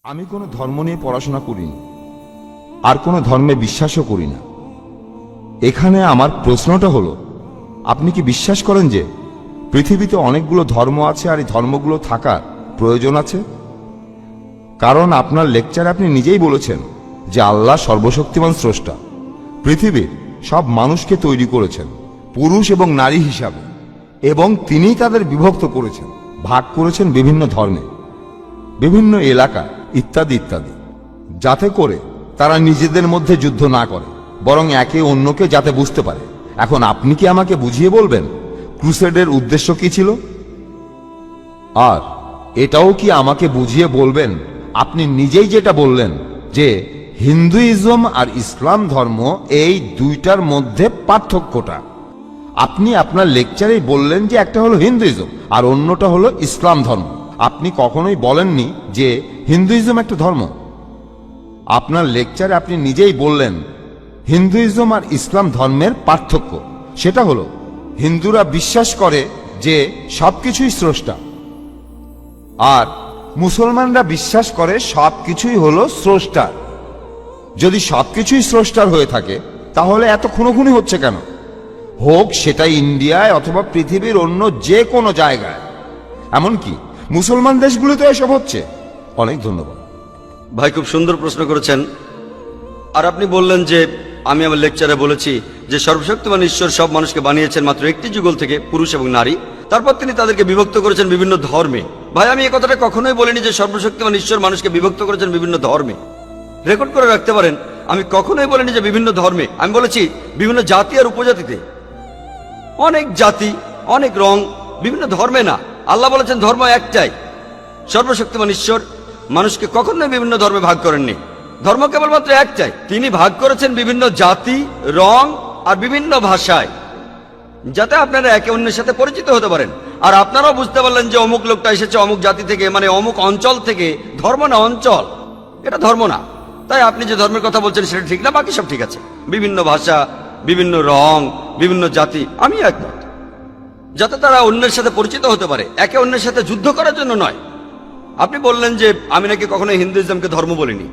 আমি কোনো ধর্ম নিয়ে পড়াশোনা করিনি, আর কোনো ধর্মে বিশ্বাসও করি না। এখানে আমার প্রশ্নটা হলো, আপনি কি বিশ্বাস করেন যে পৃথিবীতে অনেকগুলো ধর্ম আছে আর এই ধর্মগুলো থাকার প্রয়োজন আছে? কারণ আপনার লেকচারে আপনি নিজেই বলেছেন যে আল্লাহ সর্বশক্তিমান স্রষ্টা, পৃথিবীর সব মানুষকে তৈরি করেছেন পুরুষ এবং নারী হিসাবে, এবং তিনিই তাদের বিভক্ত করেছেন, ভাগ করেছেন বিভিন্ন ধর্মে, বিভিন্ন এলাকা ইত্যাদি ইত্যাদি, যাতে করে তারা নিজেদের মধ্যে যুদ্ধ না করে, বরং একে অন্যকে যাতে বুঝতে পারে। এখন আপনি কি আমাকে বুঝিয়ে বলবেন ক্রুসেডের উদ্দেশ্য কি ছিল? আর এটাও কি আমাকে বুঝিয়ে বলবেন, আপনি নিজেই যেটা বললেন যে হিন্দুইজম আর ইসলাম ধর্ম এই দুইটার মধ্যে পার্থক্যটা? আপনি আপনার লেকচারেই বললেন যে একটা হলো হিন্দুইজম আর অন্যটা হলো ইসলাম ধর্ম। আপনি কখনোই বলেননি যে হিন্দুইজম একটা ধর্ম। আপনার লেকচারে আপনি নিজেই বললেন হিন্দুইজম আর ইসলাম ধর্মের পার্থক্য সেটা হলো হিন্দুরা বিশ্বাস করে যে সবকিছুই স্রষ্টা, আর মুসলমানরা বিশ্বাস করে সবকিছুই হলো স্রষ্টার। যদি সবকিছুই স্রষ্টার হয়ে থাকে তাহলে এত খুনোখুনি হচ্ছে কেন? হোক সেটা ইন্ডিয়ায় অথবা পৃথিবীর অন্য যে কোনো জায়গায়, এমনকি মুসলমান দেশগুলোতে এসব হচ্ছে। অনেক ধন্যবাদ ভাই, খুব সুন্দর প্রশ্ন করেছেন। আর আপনি বললেন যে আমি আমার লেকচারে বলেছি যে সর্বশক্তিমান ঈশ্বর সব মানুষকে বানিয়েছেন মাত্র একটি যুগল থেকে, পুরুষ এবং নারী, তারপর তিনি তাদেরকে বিভক্ত করেছেন বিভিন্ন ধর্মে। ভাই, আমি এই কথাটা কখনোই বলিনি যে সর্বশক্তিমান ঈশ্বর মানুষকে বিভক্ত করেছেন বিভিন্ন ধর্মে। রেকর্ড করে রাখতে পারেন, আমি কখনোই বলিনি যে বিভিন্ন ধর্মে, আমি বলেছি বিভিন্ন জাতি আর উপজাতিতে। অনেক জাতি, অনেক রং, বিভিন্ন ধর্মে না। আল্লাহ বলেছেন ধর্ম একটাই। সর্বশক্তিমান ঈশ্বর মানুষকে কখনোই বিভিন্ন ধর্মে ভাগ করেননি। ধর্ম কেবলমাত্র একটাই, তিনি ভাগ করেছেন বিভিন্ন জাতি, রং আর বিভিন্ন ভাষায়, যাতে আপনারা একে অন্যের সাথে পরিচিত হতে পারেন। আর আপনারাও বুঝতে পারলেন যে অমুক লোকটা এসেছে অমুক জাতি থেকে, মানে অমুক অঞ্চল থেকে। ধর্ম না অঞ্চল, এটা ধর্ম না। তাই আপনি যে ধর্মের কথা বলছেন সেটা ঠিক না, বাকি সব ঠিক আছে। বিভিন্ন ভাষা, বিভিন্ন রং, বিভিন্ন জাতি, আমি একমত, যাতে তারা অন্যের সাথে পরিচিত হতে পারে, একে অন্যের সাথে যুদ্ধ করার জন্য নয়। আপনি বললেন যে আমি নাকি কখনো হিন্দুইজমকে ধর্ম বলিনি।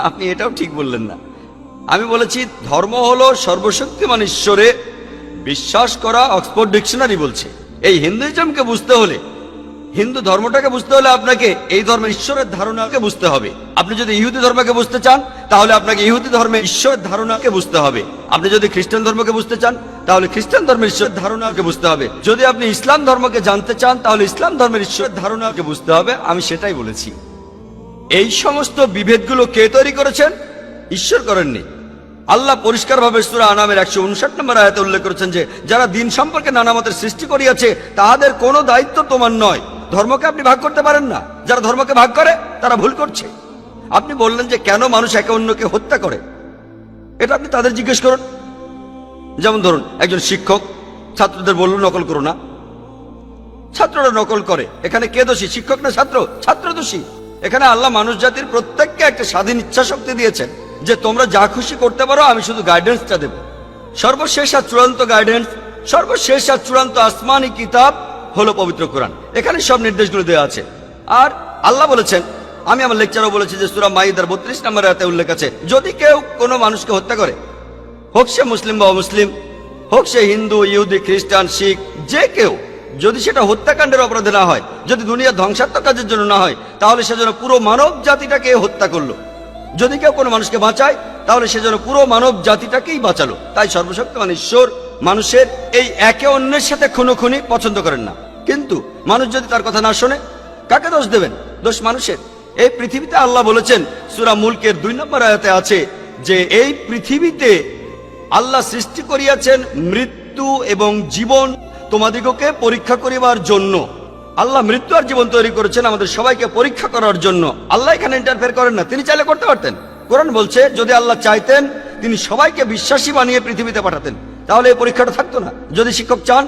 আপনি এটাও ঠিক বললেন না। আমি বলেছি ধর্ম হলো সর্বশক্তিমান ঈশ্বরে বিশ্বাস করা। অক্সফোর্ড ডিকশনারি বলছে এই হিন্দুইজমকে বুঝতে হলে, হিন্দু ধর্মটাকে বুঝতে হলে আপনাকে এই ধর্মের ঈশ্বরের ধারণাকে বুঝতে হবে। আপনি যদি ইহুদি ধর্মকে বুঝতে চান তাহলে আপনাকে ইহুদি ধর্মের ঈশ্বরের ধারণাকে বুঝতে হবে। আপনি যদি খ্রিস্টান ধর্মকে বুঝতে চান তাহলে খ্রিস্টান ধর্মের ঈশ্বরের ধারণাকে বুঝতে হবে। যদি আপনি ইসলাম ধর্মকে জানতে চান তাহলে ইসলাম ধর্মের ঈশ্বরের ধারণাকে বুঝতে হবে। আমি সেটাই বলেছি। এই সমস্ত বিভেদগুলো কে তৈরি করেছেন? ঈশ্বর করেননি। আল্লাহ পরিষ্কারভাবে সূরা আনামের 159 নম্বর আয়াতে উল্লেখ করেছেন যে যারা দিন সম্পর্কে নানা মতের সৃষ্টি করিয়াছে তাহাদের কোনো দায়িত্ব তোমার নয়। ধর্মকে আপনি ভাগ করতে পারেন না। যারা ধর্মকে ভাগ করে তারা ভুল করছে। আপনি বললেন যে কেন মানুষ একে অন্যকে হত্যা করে, এটা আপনি তাদের জিজ্ঞেস করুন। যেমন ধরুন একজন শিক্ষক ছাত্রদের বলল নকল করো না, ছাত্ররা নকল করে। এখানে কে দোষী, শিক্ষক না ছাত্র? ছাত্র দোষী। এখানে আল্লাহ মানুষ জাতির প্রত্যেককে একটা স্বাধীন ইচ্ছা শক্তি দিয়েছেন যে তোমরা যা খুশি করতে পারো, আমি শুধু গাইডেন্সটা দেব। সর্বশেষ আর চূড়ান্ত গাইডেন্স, সর্বশেষ আর চূড়ান্ত আসমানি কিতাব হলো পবিত্র কোরআন। এখানে সব নির্দেশগুলো দেওয়া আছে। আর আল্লাহ বলেছেন, আমি আমার লেকচারও বলেছি যে সূরা মাইদার 32 নম্বর আয়াতে উল্লেখ আছে, যদি কেউ কোনো মানুষকে হত্যা করে, হোক সে মুসলিম বা অমুসলিম, হোক সে হিন্দু, ইহুদি, খ্রিস্টান, শিখ, যে কেউ, যদি সেটা হত্যাকাণ্ডের অপরাধে না হয়, যদি দুনিয়া ধ্বংসাত্মক কাজের জন্য না হয়, তাহলে সে যেন পুরো মানব জাতিটাকে হত্যা করলো। যদি কেউ কোনো মানুষকে বাঁচায় তাহলে সে যেন পুরো মানব জাতিটাকেই বাঁচালো। তাই সর্বশক্তিমান ঈশ্বর মানুষের এই একে অন্যের সাথে খুনোখুনি পছন্দ করেন না। কিন্তু মানুষ যদি তার কথা না শোনে, কাকে দোষ দেবেন? দোষ মানুষের। এই পৃথিবীতে আল্লাহ বলেছেন সূরা মুলকের 2 নম্বর আয়াতে আছে যে এই পৃথিবীতে আল্লাহ সৃষ্টি করিয়াছেন মৃত্যু এবং জীবন তোমাদিগকে পরীক্ষা করিবার জন্য। আল্লাহ মৃত্যু আর জীবন তৈরি করেছেন আমাদের সবাইকে পরীক্ষা করার জন্য। আল্লাহ এখানে ইন্টারফেয়ার করেন না, তিনি চাইলে করতে পারতেন। কোরআন বলছে যদি আল্লাহ চাইতেন তিনি সবাইকে বিশ্বাসী বানিয়ে পৃথিবীতে পাঠাতেন, তাহলে এই পরীক্ষাটা থাকতো না। যদি শিক্ষক চান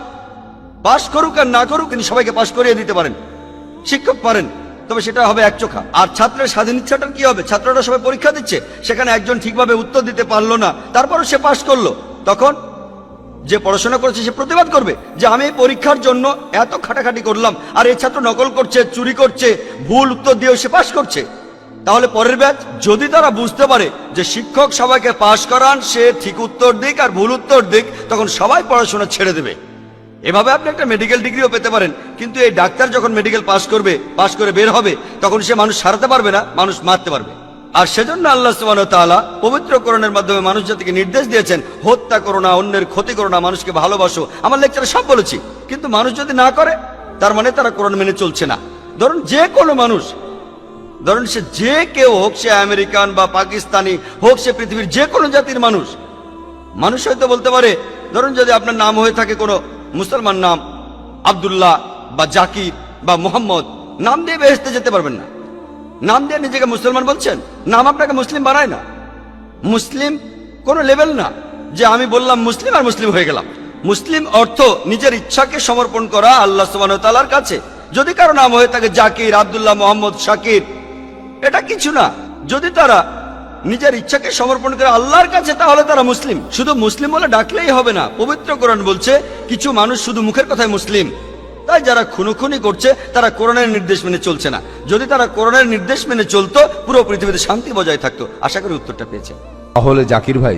পাশ করুক আর না করুক, তিনি সবাইকে পাশ করিয়ে দিতে পারেন। শিক্ষক পারেন, তবে সেটা হবে একচোখা। আর ছাত্রের স্বাধীন ইচ্ছাটার কি হবে? ছাত্ররা সবাই পরীক্ষা দিচ্ছে, সেখানে একজন ঠিকভাবে উত্তর দিতে পারলো না, তারপরও সে পাশ করলো, তখন যে পড়াশোনা করেছে সে প্রতিবাদ করবে যে আমি এই পরীক্ষার জন্য এত খাটাখাটি করলাম, আর এই ছাত্র নকল করছে, চুরি করছে, ভুল উত্তর দিয়েও সে পাশ করছে। তাহলে পরের ব্যাচ যদি তারা বুঝতে পারে যে শিক্ষক সবাইকে পাশ করান, সে ঠিক উত্তর দিক আর ভুল উত্তর দিক, তখন সবাই পড়াশোনা ছেড়ে দেবে। এভাবে আপনি একটা মেডিকেল ডিগ্রিও পেতে পারেন, কিন্তু এই ডাক্তার যখন মেডিকেল পাশ করবে, পাশ করে বের হবে, তখন সে মানুষ সারাতে পারবে না, মানুষ মারতে পারবে। আর সেজন্য আল্লাহ সুবহানাহু ওয়া তাআলা পবিত্র কোরআনের মাধ্যমে মানুষ জাতিকে নির্দেশ দিয়েছেন, হত্যা করো না, অন্যের ক্ষতি করো না, মানুষকে ভালোবাসো। আমার লেকচারে সব বলেছি, কিন্তু মানুষ যদি না করে, তার মানে তারা কোরআন মেনে চলছে না। ধরুন যে কোনো মানুষ, ধরুন সে যে কেউ হোক, সে আমেরিকান বা পাকিস্তানি হোক, সে পৃথিবীর যে কোনো জাতির মানুষ, মানুষ হয়তো বলতে পারে, ধরুন যদি আপনার নাম হয়ে থাকে কোনো মুসলমান নাম, আব্দুল্লাহ বা জাকির বা মোহাম্মদ, নাম দিয়ে বেহেশতে যেতে পারবেন না। নাম দিয়ে নিজেকে মুসলমান বলছেন, নাম আপনাকে মুসলিম বানায় না। মুসলিম কোনো লেভেল না যে আমি বললাম মুসলিম আর মুসলিম হয়ে গেলাম। মুসলিম অর্থ নিজের ইচ্ছাকে সমর্পণ করা আল্লাহ সুবহানাহু ওয়া তাআলার কাছে। যদি কারো নাম হয়ে থাকে জাকির, আব্দুল্লাহ, মোহাম্মদ, শাকির, এটা কিছু না। যদি তারা নিজের ইচ্ছাকে সমর্পণ করে আল্লাহর কাছে, তাহলে তারা মুসলিম। শুধু মুসলিম বলে ডাকলেই হবে না। পবিত্র কোরআন বলছে কিছু মানুষ শুধু মুখের কথায় মুসলিম। তাই যারা খুনোখুনি করছে তারা কোরআনের নির্দেশ মেনে চলছে না। যদি তারা কোরআনের নির্দেশ মেনে চলতো, পুরো পৃথিবীতে শান্তি বজায় থাকতো। আশা করি উত্তরটা পেয়েছে। তাহলে জাকির ভাই,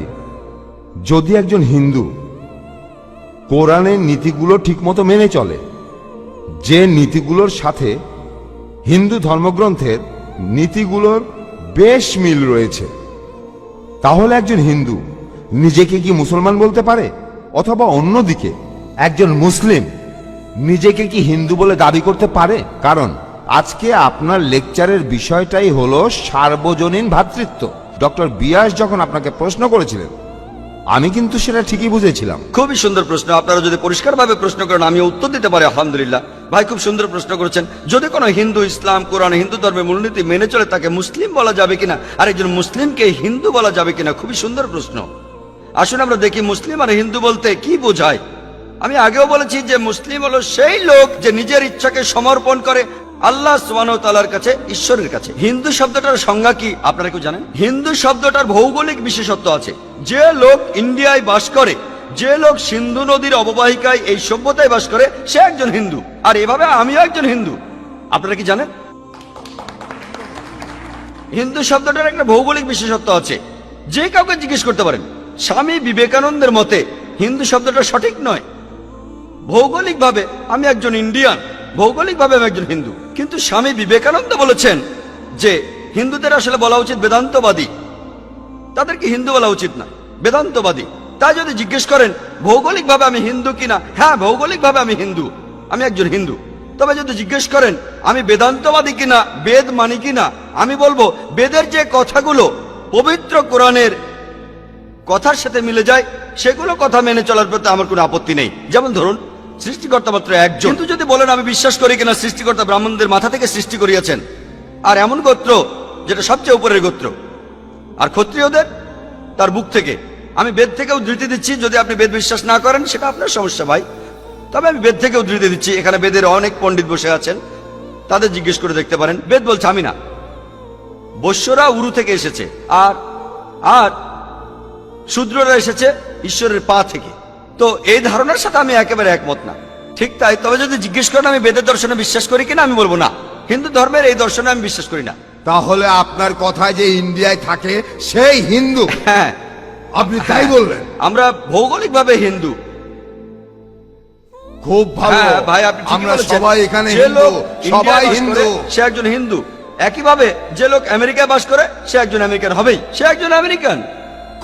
যদি একজন হিন্দু কোরআনের নীতিগুলো ঠিকমতো মেনে চলে, যে নীতিগুলোর সাথে হিন্দু ধর্মগ্রন্থের নীতিগুলোর বেশ মিল রয়েছে, তাহলে একজন হিন্দু নিজেকে কি মুসলমান বলতে পারে? অথবা অন্যদিকে একজন মুসলিম নিজেকে কি হিন্দু বলে দাবি করতে পারে? কারণ আজকে আপনার লেকচারের বিষয়টাই হলো সার্বজনীন ভ্রাতৃত্ব। ডক্টর বিয়াস যখন আপনাকে প্রশ্ন করেছিলেন, আমি কিন্তু সেটা ঠিকই বুঝেছিলাম। খুবই সুন্দর প্রশ্ন। আপনারা যদি পরিষ্কারভাবে প্রশ্ন করেন, আমি উত্তর দিতে পারি আলহামদুলিল্লাহ। ভাই খুব সুন্দর প্রশ্ন করেছেন। যদি কোনো হিন্দু ইসলাম, কোরআন, হিন্দু ধর্মের মূলনীতি মেনে চলে, তাকে মুসলিম বলা যাবে কিনা, আর একজন মুসলিমকে হিন্দু বলা যাবে কিনা, খুবই সুন্দর প্রশ্ন। আসুন আমরা দেখি মুসলিম আর হিন্দু বলতে কি বোঝায়। আমি আগেও বলেছি যে মুসলিম হলো সেই লোক যে নিজের ইচ্ছাকে সমর্পণ করে আল্লাহ সুবহানাহু ওয়া তাআলার কাছে, ঈশ্বরের কাছে। হিন্দু শব্দটার সংজ্ঞা কি আপনারা কেউ জানেন? হিন্দু শব্দটার ভৌগোলিক বিশেষত্ব আছে। যে লোক ইন্ডিয়ায় বাস করে, যে লোক সিন্ধু নদীর অববাহিকায় এই সভ্যতায় বাস করে, সে একজন হিন্দু। আর এভাবে আমিও একজন হিন্দু। আপনারা কি জানেন? হিন্দু শব্দটার একটা ভৌগোলিক বিশেষত্ব আছে। যে কাউকে জিজ্ঞেস করতে পারেন। স্বামী বিবেকানন্দের মতে হিন্দু শব্দটা সঠিক নয়। ভৌগোলিকভাবে আমি একজন ইন্ডিয়ান, ভৌগোলিকভাবে আমি একজন হিন্দু। কিন্তু স্বামী বিবেকানন্দ বলেছেন যে হিন্দুদের আসলে বলা উচিত বেদান্তবাদী, তাদেরকে হিন্দু বলা উচিত না, বেদান্তবাদী। তাই যদি জিজ্ঞেস করেন ভৌগোলিকভাবে আমি হিন্দু কিনা, হ্যাঁ ভৌগোলিকভাবে আমি হিন্দু, আমি একজন হিন্দু। তবে যদি জিজ্ঞেস করেন আমি বেদান্তবাদী কিনা, বেদ মানি কিনা, আমি বলবো বেদের যে কথাগুলো পবিত্র কোরআনের কথার সাথে মিলে যায়, সেগুলো কথা মেনে চলার প্রতি আমার কোনো আপত্তি নেই। যেমন ধরুন, সৃষ্টিকর্তা মাত্র একজন। কিন্তু যদি বলেন আমি বিশ্বাস করি কিনা সৃষ্টিকর্তা ব্রাহ্মণদের মাথা থেকে সৃষ্টি করিয়েছেন, আর এমন গোত্র যেটা সবচেয়ে উপরের গোত্র, আর ক্ষত্রিয়দের তার বুক থেকে, আমি বেদ থেকে উদ্ধৃতি দিচ্ছি। যদি আপনি বেদ বিশ্বাস না করেন সেটা আপনার সমস্যা ভাই, তবে আমি বেদ থেকে উদ্ধৃতি দিচ্ছি। এখানে বেদের অনেক পণ্ডিত বসে আছেন, তাদের জিজ্ঞেস করে দেখতে পারেন। বেদ বলছে আমি না, বৈশ্যরা উরু থেকে এসেছে, আর আর শূদ্ররা এসেছে ঈশ্বরের পা থেকে। তো এই ধারণার সাথে আমি একেবারে একমত না। ঠিক তাই। তবে যদি জিজ্ঞেস করেন আমি বেদের দর্শনে বিশ্বাস করি কিনা, আমি বলবো না, হিন্দু ধর্মের এই দর্শনে আমি বিশ্বাস করি না। তাহলে আপনার কথায় যে ইন্ডিয়ায় থাকে সেই হিন্দু? হ্যাঁ, আপনি তাই বলবেন? আমরা ভৌগোলিকভাবে হিন্দু। খুব ভালো হ্যাঁ ভাই, আপনি ঠিকই আমরা বলেছেন। সবাই এখানে যে হিন্দু, লোক সবাই ইন্ডিয়ায় বাস হিন্দু। করে, সে একজন হিন্দু। একইভাবে যে লোক আমেরিকায় বাস করে, সে একজন আমেরিকান হবেই, সে একজন আমেরিকান।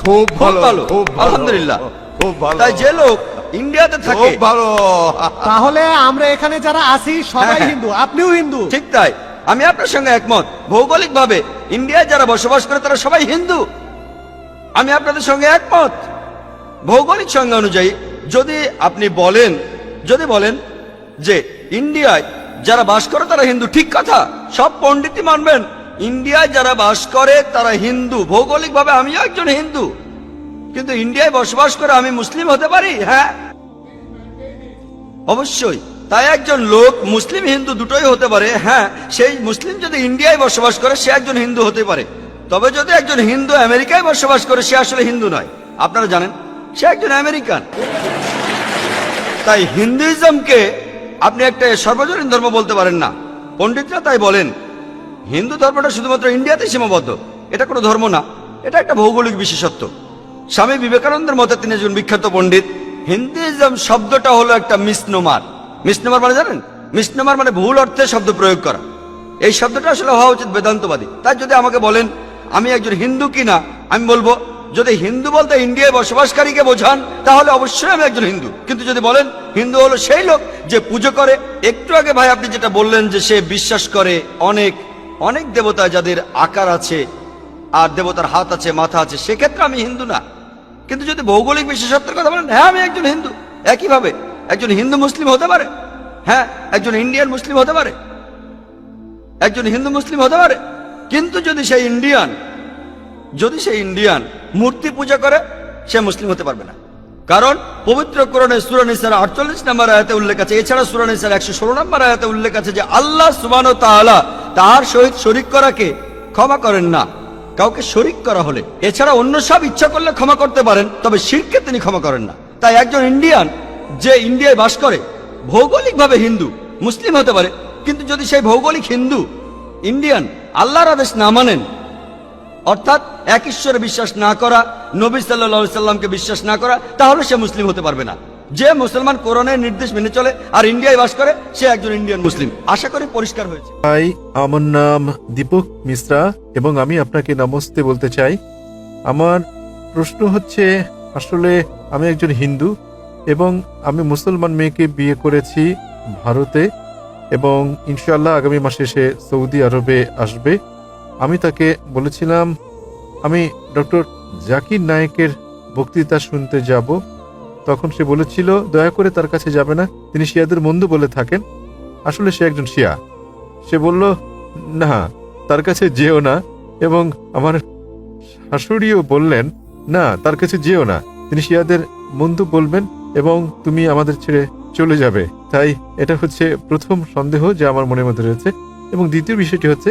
খুব ভালো, ভালো, খুব ভালো, আলহামদুলিল্লাহ। খুব ভালো। তাই যে লোক ইন্ডিয়াতে থাকে, খুব ভালো। তাহলে আমরা এখানে যারা আছি সবাই হ্যাঁ। হিন্দু, আপনিও হিন্দু। ঠিক তাই, আমি আপনার সঙ্গে একমত। ভৌগোলিকভাবে ইন্ডিয়ায় যারা বসবাস করে তারা সবাই হিন্দু, আমি আপনাদের সঙ্গে একমত। ভৌগোলিক সংজ্ঞা অনুযায়ী যদি আপনি বলেন, যদি বলেন যে ইন্ডিয়ায় যারা বাস করে তারা হিন্দু, ঠিক কথা, সব পণ্ডিতই মানবেন ইন্ডিয়ায় যারা বাস করে তারা হিন্দু। ভৌগোলিকভাবে আমিও একজন হিন্দু, কিন্তু ইন্ডিয়ায় বসবাস করে আমি মুসলিম হতে পারি? হ্যাঁ, অবশ্যই। তাই একজন লোক মুসলিম হিন্দু দুটোই হতে পারে। হ্যাঁ, সেই মুসলিম যদি ইন্ডিয়ায় বসবাস করে সে একজন হিন্দু হতে পারে। তবে যদি একজন হিন্দু আমেরিকায় বসবাস করে, সে আসলে হিন্দু নয়। আপনারা জানেন সে একজন আমেরিকান। তাই হিন্দুইজমকে আপনি একটা সর্বজনীন ধর্ম বলতে পারেন না। পণ্ডিতরা তাই বলেন হিন্দু ধর্মটা শুধুমাত্র ইন্ডিয়াতে সীমাবদ্ধ। এটা কোনো ধর্ম না, এটা একটা ভৌগোলিক বিশেষত্ব। স্বামী বিবেকানন্দের মতে, তিনি একজন বিখ্যাত পণ্ডিত, হিন্দুইজম শব্দটা হলো একটা মিসনোমার। মিসনোমার মানে জানেন? মিসনোমার মানে ভুল অর্থে শব্দ প্রয়োগ করা। এই শব্দটা আসলে হওয়া উচিত বেদান্তবাদী। তাই যদি আমাকে বলেন আমি একজন হিন্দু কিনা, আমি বলবো যদি হিন্দু বলতে ইন্ডিয়ায় বসবাসকারীকে বোঝান তাহলে অবশ্যই আমি একজন হিন্দু। কিন্তু যদি বলেন হিন্দু হলো সেই লোক যে পুজো করে, একটু আগে ভাই আপনি যেটা বললেন যে সে বিশ্বাস করে অনেক অনেক দেবতা যাদের আকার আছে আর দেবতার হাত আছে, মাথা আছে, সেক্ষেত্রে আমি হিন্দু না। কিন্তু যদি ভৌগোলিক বিশেষত্বের কথা বলেন, হ্যাঁ আমি একজন হিন্দু। একইভাবে একজন হিন্দু মুসলিম হতে পারে, হ্যাঁ একজন ইন্ডিয়ান মুসলিম হতে পারে, একজন হিন্দু মুসলিম হতে পারে। কিন্তু যদি সেই ইন্ডিয়ান মূর্তি পূজা করে, সে মুসলিম হতে পারবে না। কারণ পবিত্র কোরআনে সূরা নিসার 48 নম্বর আয়াতে উল্লেখ আছে, এছাড়া সূরা নিসার 116 নম্বর আয়াতে উল্লেখ আছে যে আল্লাহ সুবহানাহু ওয়া তাআলা তার সহিত শরীক করাকে ক্ষমা করেন না, কাউকে শরীক করা হলে। এছাড়া অন্য সব ইচ্ছা করলে ক্ষমা করতে পারেন, তবে শিরকে তিনি ক্ষমা করেন না। তাই একজন ইন্ডিয়ান যে ইন্ডিয়ায় বাস করে ভৌগোলিকভাবে হিন্দু মুসলিম হতে পারে, কিন্তু যদি সেই ভৌগোলিক হিন্দু ইন্ডিয়ান আল্লাহর আদেশ না মানেন, অর্থাৎ এক ঈশ্বরে বিশ্বাস না করা, নবী সাল্লাল্লাহু আলাইহি সাল্লামকে বিশ্বাস না করা, তাহলে সে মুসলিম হতে পারবে না। যে মুসলমান কোরআনের নির্দেশ মেনে চলে আর ইন্ডিয়ায় বাস করে, সে একজন ইন্ডিয়ান মুসলিম। আশা করি পরিষ্কার হয়েছে। হাই, আমার নাম দীপক মিশ্রা এবং আমি আপনাকে নমস্তে বলতে চাই। আমার প্রশ্ন হচ্ছে, আসলে আমি একজন হিন্দু এবং আমি মুসলমান মেয়েকে বিয়ে করেছি ভারতে এবং ইনশাআল্লাহ আগামী মাসে সে সৌদি আরবে আসবে। আমি তাকে বলেছিলাম আমি ডক্টর জাকির নায়েকের বক্তৃতা শুনতে যাব। তখন সে বলেছিল দয়া করে তার কাছে যাবে না, তিনি শিয়াদের বন্ধু বলে থাকেন। আসলে সে একজন শিয়া। সে বলল না, তার কাছে যেও না। এবং আমার শাশুড়িও বললেন না, তার কাছে যেও না, তিনি শিয়াদের বন্ধু বলবেন এবং তুমি আমাদের ছেড়ে চলে যাবে। তাই এটা হচ্ছে প্রথম সন্দেহ যে আমার মনের মধ্যে রয়েছে। এবং দ্বিতীয় বিষয়টি হচ্ছে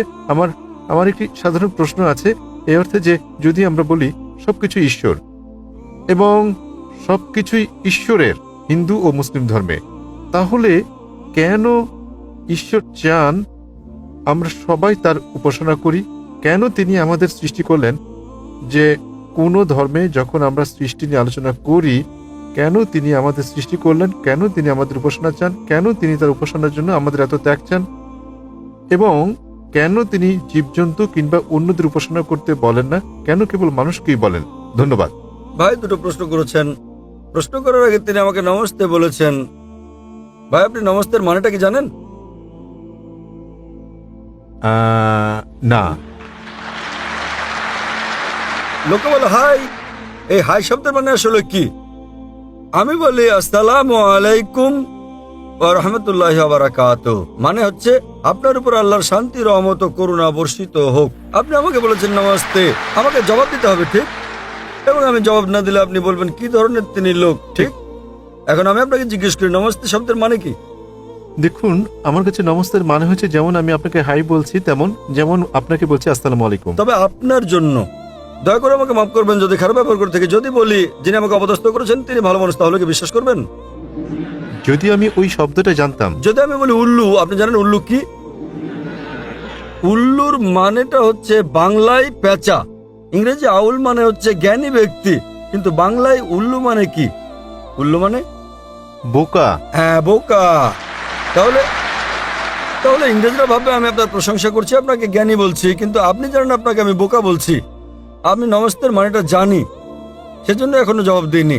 আমার একটি সাধারণ প্রশ্ন আছে, এই অর্থে যে যদি আমরা বলি সবকিছু ঈশ্বর এবং সবকিছুই ঈশ্বরের হিন্দু ও মুসলিম ধর্মে, তাহলে কেন ঈশ্বর চান আমরা সবাই তার উপাসনা করি? কেন তিনি আমাদের সৃষ্টি করলেন? যে কোনো ধর্মে যখন আমরা সৃষ্টি নিয়ে আলোচনা করি, কেন তিনি আমাদের সৃষ্টি করলেন, কেন তিনি আমাদের উপাসনা চান, কেন তিনি তার উপাসনার জন্য আমাদের এত ত্যাগ চান, এবং কেন তিনি জীবজন্তু কিংবা অন্যদের উপাসনা করতে বলেন না, কেন কেবল মানুষকেই বলেন? ধন্যবাদ। ভাই দুটো প্রশ্ন করেছেন। প্রশ্ন করার আগে তিনি আমাকে নমস্তে বলেছেন। ভাই আপনি নমস্তের মানেটা কি জানেন? না। লোকে বলে হাই, এই হাই শব্দের মানে আসলে কি? আমি বলি আসসালামু আলাইকুম ওয়া রাহমাতুল্লাহি ওয়া বারাকাতুহু, মানে হচ্ছে আপনার উপর আল্লাহর শান্তি, রহমত ও করুণা বর্ষিত হোক। আপনি আমাকে বলেছেন নমস্তে, আমাকে জবাব দিতে হবে, ঠিক? এবং আমি জবাব না দিলে আপনি বলবেন কি ধরনের তিনি লোক, ঠিক? এখন আমি আপনাকে জিজ্ঞেস করি নমস্তে শব্দের মানে কি? দেখুন, আমার কাছে নমস্তের মানে হচ্ছে যেমন আমি আপনাকে হাই বলছি, যেমন আপনাকে বলছি আসসালামু আলাইকুম। তবে আপনার জন্য দয়া করে আমাকে মাফ করবেন যদি খারাপ ব্যবহার করে থেকে। যদি বলি যিনি আমাকে অপদস্থ করেছেন তিনি ভালো মানুষ, তাহলে কি বিশ্বাস করবেন? যদি আমি ওই শব্দটা জানতাম। যদি আমি বলি উল্লু, আপনি জানেন উল্লু কি? উল্লুর মানেটা হচ্ছে বাংলায় পেঁচা, ইংরেজি আউল মানে হচ্ছে জ্ঞানী ব্যক্তি, কিন্তু বাংলায় উল্লু মানে কি? উল্লু মানে বোকা। হ্যাঁ, বোকা। তাহলে ইংরেজরা ভাববে আমি আপনার প্রশংসা করছি, আপনাকে জ্ঞানী বলছি, কিন্তু আপনি জানেন আপনাকে আমি বোকা বলছি। আমি নমস্তের মানেটা জানি, সেজন্য এখনো জবাব দিইনি।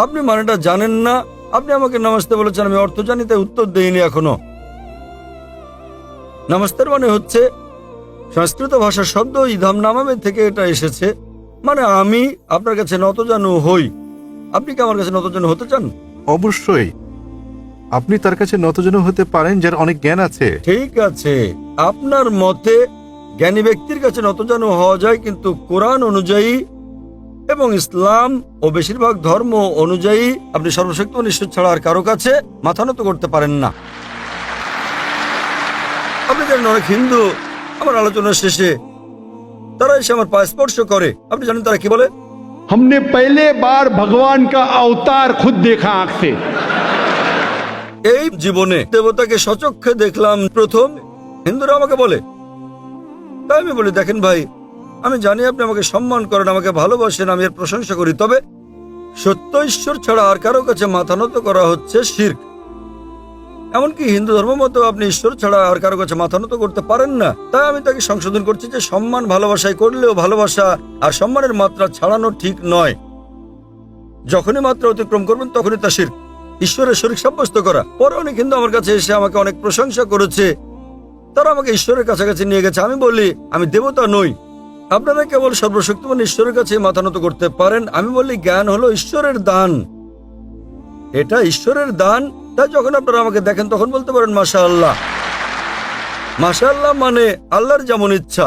আপনি মানেটা জানেন না, আপনি আমাকে নমস্তে বলেছেন, আমি অর্থ জানি তাই উত্তর দেইনি এখনো। নমস্তের মানে হচ্ছে সংস্কৃত ভাষার শব্দ ইধাম নামামে থেকে এটা এসেছে, মানে আমি আপনার কাছে নতজানু হই। আপনি কি আমার কাছে নতজানু হতে চান? অবশ্যই, আপনি তার কাছে নতজানু হতে পারেন যার অনেক জ্ঞান আছে। ঠিক আছে, আপনার মতে জ্ঞানী ব্যক্তির কাছে নতজানু হওয়া যায়, কিন্তু কোরআন অনুযায়ী এবং ইসলাম ও বেশিরভাগ ধর্ম অনুযায়ী আপনি সর্বশক্তিমান ঈশ্বর ছাড়া আর কারো কাছে মাথা নত করতে পারেন না। আপনি জানেন অনেক হিন্দু আমার আলোচনার শেষে তারা এসে আমার পায়ে স্পর্শ করে। আপনি জানেন তারা কি বলে? हमने पहले बार भगवान का अवतार खुद देखा आंख से। এই জীবনে দেবতাকে সচক্ষে দেখলাম প্রথম। হিন্দুরা আমাকে বলে, তাই আমি বলি, দেখেন ভাই, আমি জানি আপনি আমাকে সম্মান করেন, আমাকে ভালোবাসেন, আমি এর প্রশংসা করি, তবে সত্য ঈশ্বর ছাড়া আর কারো কাছে মাথা নত করা হচ্ছে শিরক। এমনকি হিন্দু ধর্ম মতো আপনি ঈশ্বর ছাড়া আর কারো কাছে মাথা নত করতে পারেন না। তাই আমি তাকে সংশোধন করছি যে সম্মান ভালোবাসায় করলেও ভালোবাসা আর সম্মানের মাত্রা ছাড়ানো ঠিক নয়। যখনই মাত্রা অতিক্রম করবেন তখনই তা শিরক, ঈশ্বরের শরীক সাব্যস্ত করা। পরে অনেক হিন্দু আমার কাছে এসে আমাকে অনেক প্রশংসা করেছে, তারা আমাকে ঈশ্বরের কাছাকাছি নিয়ে গেছে। আমি বলি, আমি দেবতা নই, আপনারা কেবল সর্বশক্তিমান ঈশ্বরের কাছে মাথা নত করতে পারেন। আমি বলি, জ্ঞান হলো ঈশ্বরের দান, এটা ঈশ্বরের দান। তাই যখন আপনারা আমাকে দেখেন তখন বলতে পারেন মাশাআল্লাহ। মাশাআল্লাহ মানে আল্লাহর যেমন ইচ্ছা,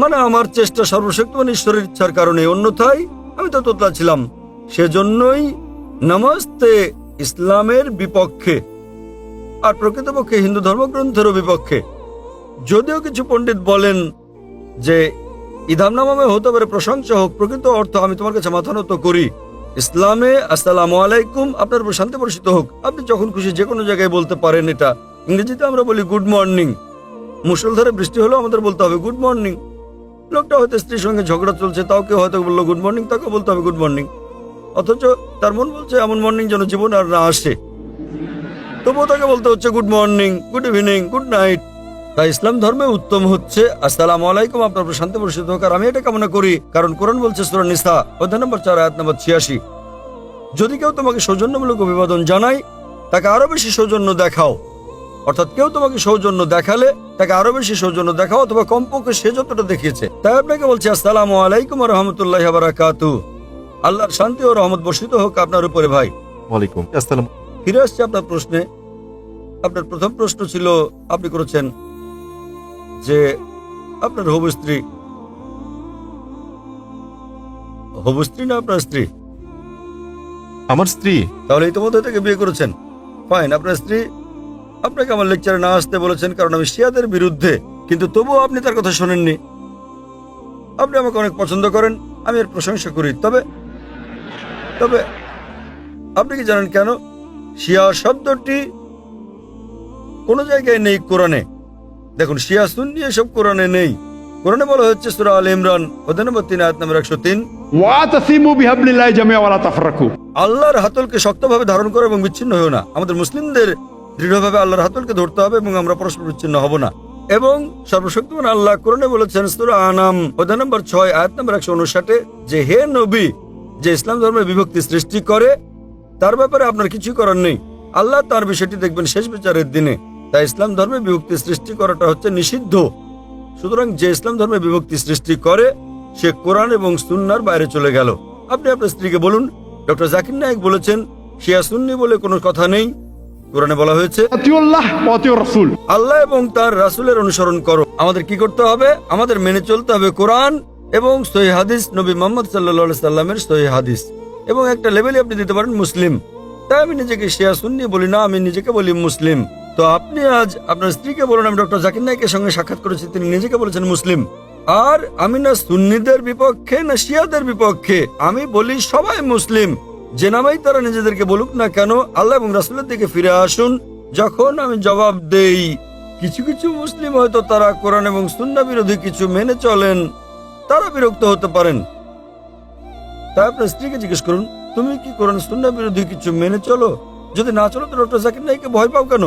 মানে আমার চেষ্টা সর্বশক্তিমান ঈশ্বরের ইচ্ছার কারণে, অন্যথায় আমি তো তোতলা ছিলাম। সেজন্যই নমস্তে ইসলামের বিপক্ষে আর প্রকৃতপক্ষে হিন্দু ধর্মগ্রন্থেরও বিপক্ষে। যদিও কিছু পণ্ডিত বলেন যে ইদাম নামে হতে পারে প্রশংসা হোক, প্রকৃত অর্থ আমি তোমার কাছে মাথা নত করি। ইসলামে আসসালামু আলাইকুম, আপনার উপর শান্তি বর্ষিত হোক, আপনি যখন খুশি যে কোনো জায়গায় বলতে পারেন এটা। ইংরেজিতে আমরা বলি গুড মর্নিং, মুষলধারে বৃষ্টি হলেও আমাদের বলতে হবে গুড মর্নিং। লোকটা হয়তো স্ত্রীর সঙ্গে ঝগড়া চলছে, তাও কেউ হয়তো বললো গুড মর্নিং, তাকে বলতে হবে গুড মর্নিং, অথচ তার মন বলছে এমন মর্নিং যেন জীবন আর না আসে, তবুও তাকে বলতে হচ্ছে good morning, good evening, good night. তাই ইসলাম ধর্মে উত্তম হচ্ছে আসসালামু আলাইকুম, আপনার উপর শান্তি বর্ষিত হোক। আর আমি এটা কামনা করি, কারণ কোরআন বলছে সূরা নিসা অধ্যায় নম্বর 4 আয়াত নম্বর 86, যদি কেউ তোমাকে সৌজন্যমূলক অভিবাদন জানায় তাকে আরো বেশি সৌজন্য দেখাও। অর্থাৎ কেউ তোমাকে সৌজন্য দেখালে তাকে আরো বেশি সৌজন্য দেখাও, অথবা কমপক্ষে সে যতটা দেখিয়েছে। তাই আপনাকে বলছি আসসালামু আলাইকুম ওয়া রাহমাতুল্লাহি ওয়া বারাকাতুহু, আল্লাহর শান্তি ও রহমত বর্ষিত হোক আপনার উপরে। ভাই ওয়ালাইকুম আসসালাম। ফিরে আসছে আপনার প্রশ্নে। আপনার প্রথম প্রশ্ন ছিল, আপনি করেছেন যে আপনার হবু স্ত্রী না আপনার স্ত্রী? আমার স্ত্রী। তাহলে ইতিমধ্যে থেকে বিয়ে করেছেন, ফাইন। আপনার স্ত্রী আপনাকে আমার লেকচারে না আসতে বলেছেন কারণ আমি শিয়াদের বিরুদ্ধে, কিন্তু তবুও আপনি তার কথা শোনেননি। আপনি আমাকে অনেক পছন্দ করেন, আমি এর প্রশংসা করি, তবে আপনি কি জানেন কেন শিয়া শব্দটি কোনো জায়গায় নেই কোরআনে? দেখুন, শিয়া সুন্নি এসব কোরআনে নেই। কোরআনে বলা হচ্ছে সূরা আলে ইমরান অধ্যায় নম্বর 3 আয়াত নম্বর 103, ওয়াতাসিমু বিহাবলিল্লাহি জামিআ ওয়া লা তাফরাকু। আল্লাহর হাতলকে শক্তভাবে ধারণ করো এবং বিচ্ছিন্ন হও না। আমাদের মুসলিমদের দৃঢ়ভাবে আল্লাহর হাতলকে ধরতে হবে এবং আমরা পরস্পর বিচ্ছিন্ন হব না। এবং সর্বশক্তিমান আল্লাহ কোরআনে বলেছেন সূরা আনাম অধ্যায় নম্বর 6 আয়াত নম্বর 159 যে হে নবী, যে ইসলাম ধর্মে বিভক্তি সৃষ্টি করে তার ব্যাপারে আপনার কিছু করার নেই, আল্লাহ তার বিষয়টি দেখবেন শেষ বিচারের দিনে। তাই ইসলাম ধর্মে বিভক্তি সৃষ্টি করাটা হচ্ছে নিষিদ্ধ। সুতরাং যে ইসলাম ধর্মে বিভক্তি সৃষ্টি করে সে কোরআন এবং সুন্নাহর বাইরে চলে গেল। আপনি আপনার স্ত্রীকে বলুন, ডক্টর জাকির নায়েক বলেছেন শিয়া সুন্নি বলে কোনো কথা নেই। কোরআনে বলা হয়েছে আতিউল্লাহ ওয়া আতিউর রাসূল, আল্লাহ এবং তার রাসূলের অনুসরণ করো। আমাদের কি করতে হবে? আমাদের মেনে চলতে হবে কোরআন এবং সহিহ হাদিস, নবী মুহাম্মদ সাল্লাল্লাহু আলাইহি সাল্লামের সহিহ হাদিস। এবং একটা লেভেলে আপনি দিতে পারেন মুসলিম। তাই আমি নিজেকে শিয়া সুন্নি বলি না, আমি নিজেকে বলি মুসলিম। তো আপনি আজ আপনার স্ত্রীকে বলুন আমি ডক্টর জাকির নায়েকের সঙ্গে সাক্ষাৎ করেছি, তিনি নিজেকে বলেছেন মুসলিম। আর আমি না সুন্নিদের বিপক্ষে না শিয়াদের বিপক্ষে, আমি বলি সবাই মুসলিম। যে নামেই তারা নিজেদেরকে বলুক না কেন, আল্লাহ এবং রাসূলের দিকে ফিরে আসুন। যখন আমি জবাব দেই, কিছু কিছু মুসলিম হয়তো তারা কোরআন এবং সুন্নাহ বিরোধী কিছু মেনে চলেন, তারা বিরক্ত হতে পারেন। তাই আপনার স্ত্রীকে জিজ্ঞেস করুন, তুমি কি কোরআন সুন্নাহ বিরোধী কিছু মেনে চলো? যদি না চলো তো ডক্টর জাকির নায়েককে ভয় পাও কেন?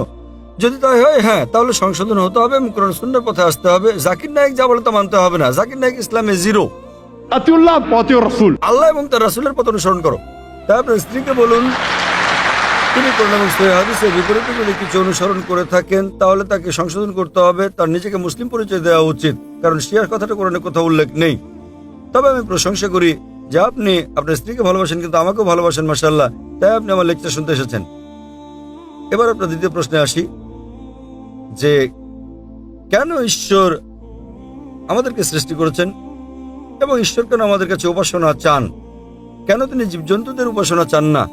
যদি তাই হয়, হ্যাঁ, তাহলে সংশোধন হতে হবে এবং কোরআন সুন্নাহর পথে আসতে হবে। জাকির নায়েক যা বলে তা মানতে হবে না। জাকির নায়েক ইসলামে জিরো। আতিউল্লাহ ওয়া আতিউর রাসূল, আল্লাহ এবং তার রাসূলের পথ অনুসরণ করো। তাই আপনার স্ত্রীকে বলুন, তিনি কোরআন এবং সহিহ হাদিসের বিপরীতে যদি কিছু অনুসরণ করে থাকেন তাহলে তাকে সংশোধন করতে হবে, তার নিজেকে মুসলিম পরিচয় দেওয়া উচিত, কারণ শিয়ার কথাটা কোরআনে কোথাও উল্লেখ নেই। তবে আমি প্রশংসা করি যে আপনি আপনার স্ত্রীকে ভালোবাসেন কিন্তু আমাকেও ভালোবাসেন, মাশাআল্লাহ। তাই আপনি আমার লেকচার শুনতে এসেছেন। এবার আপনার দ্বিতীয় প্রশ্নে আসি যে কেন ঈশ্বর আমাদেরকে সৃষ্টি করেছেন এবং ঈশ্বর কেন আমাদের কাছে উপাসনা চান, কেন তিনি জীবজন্তুদের উপাসনা চান না,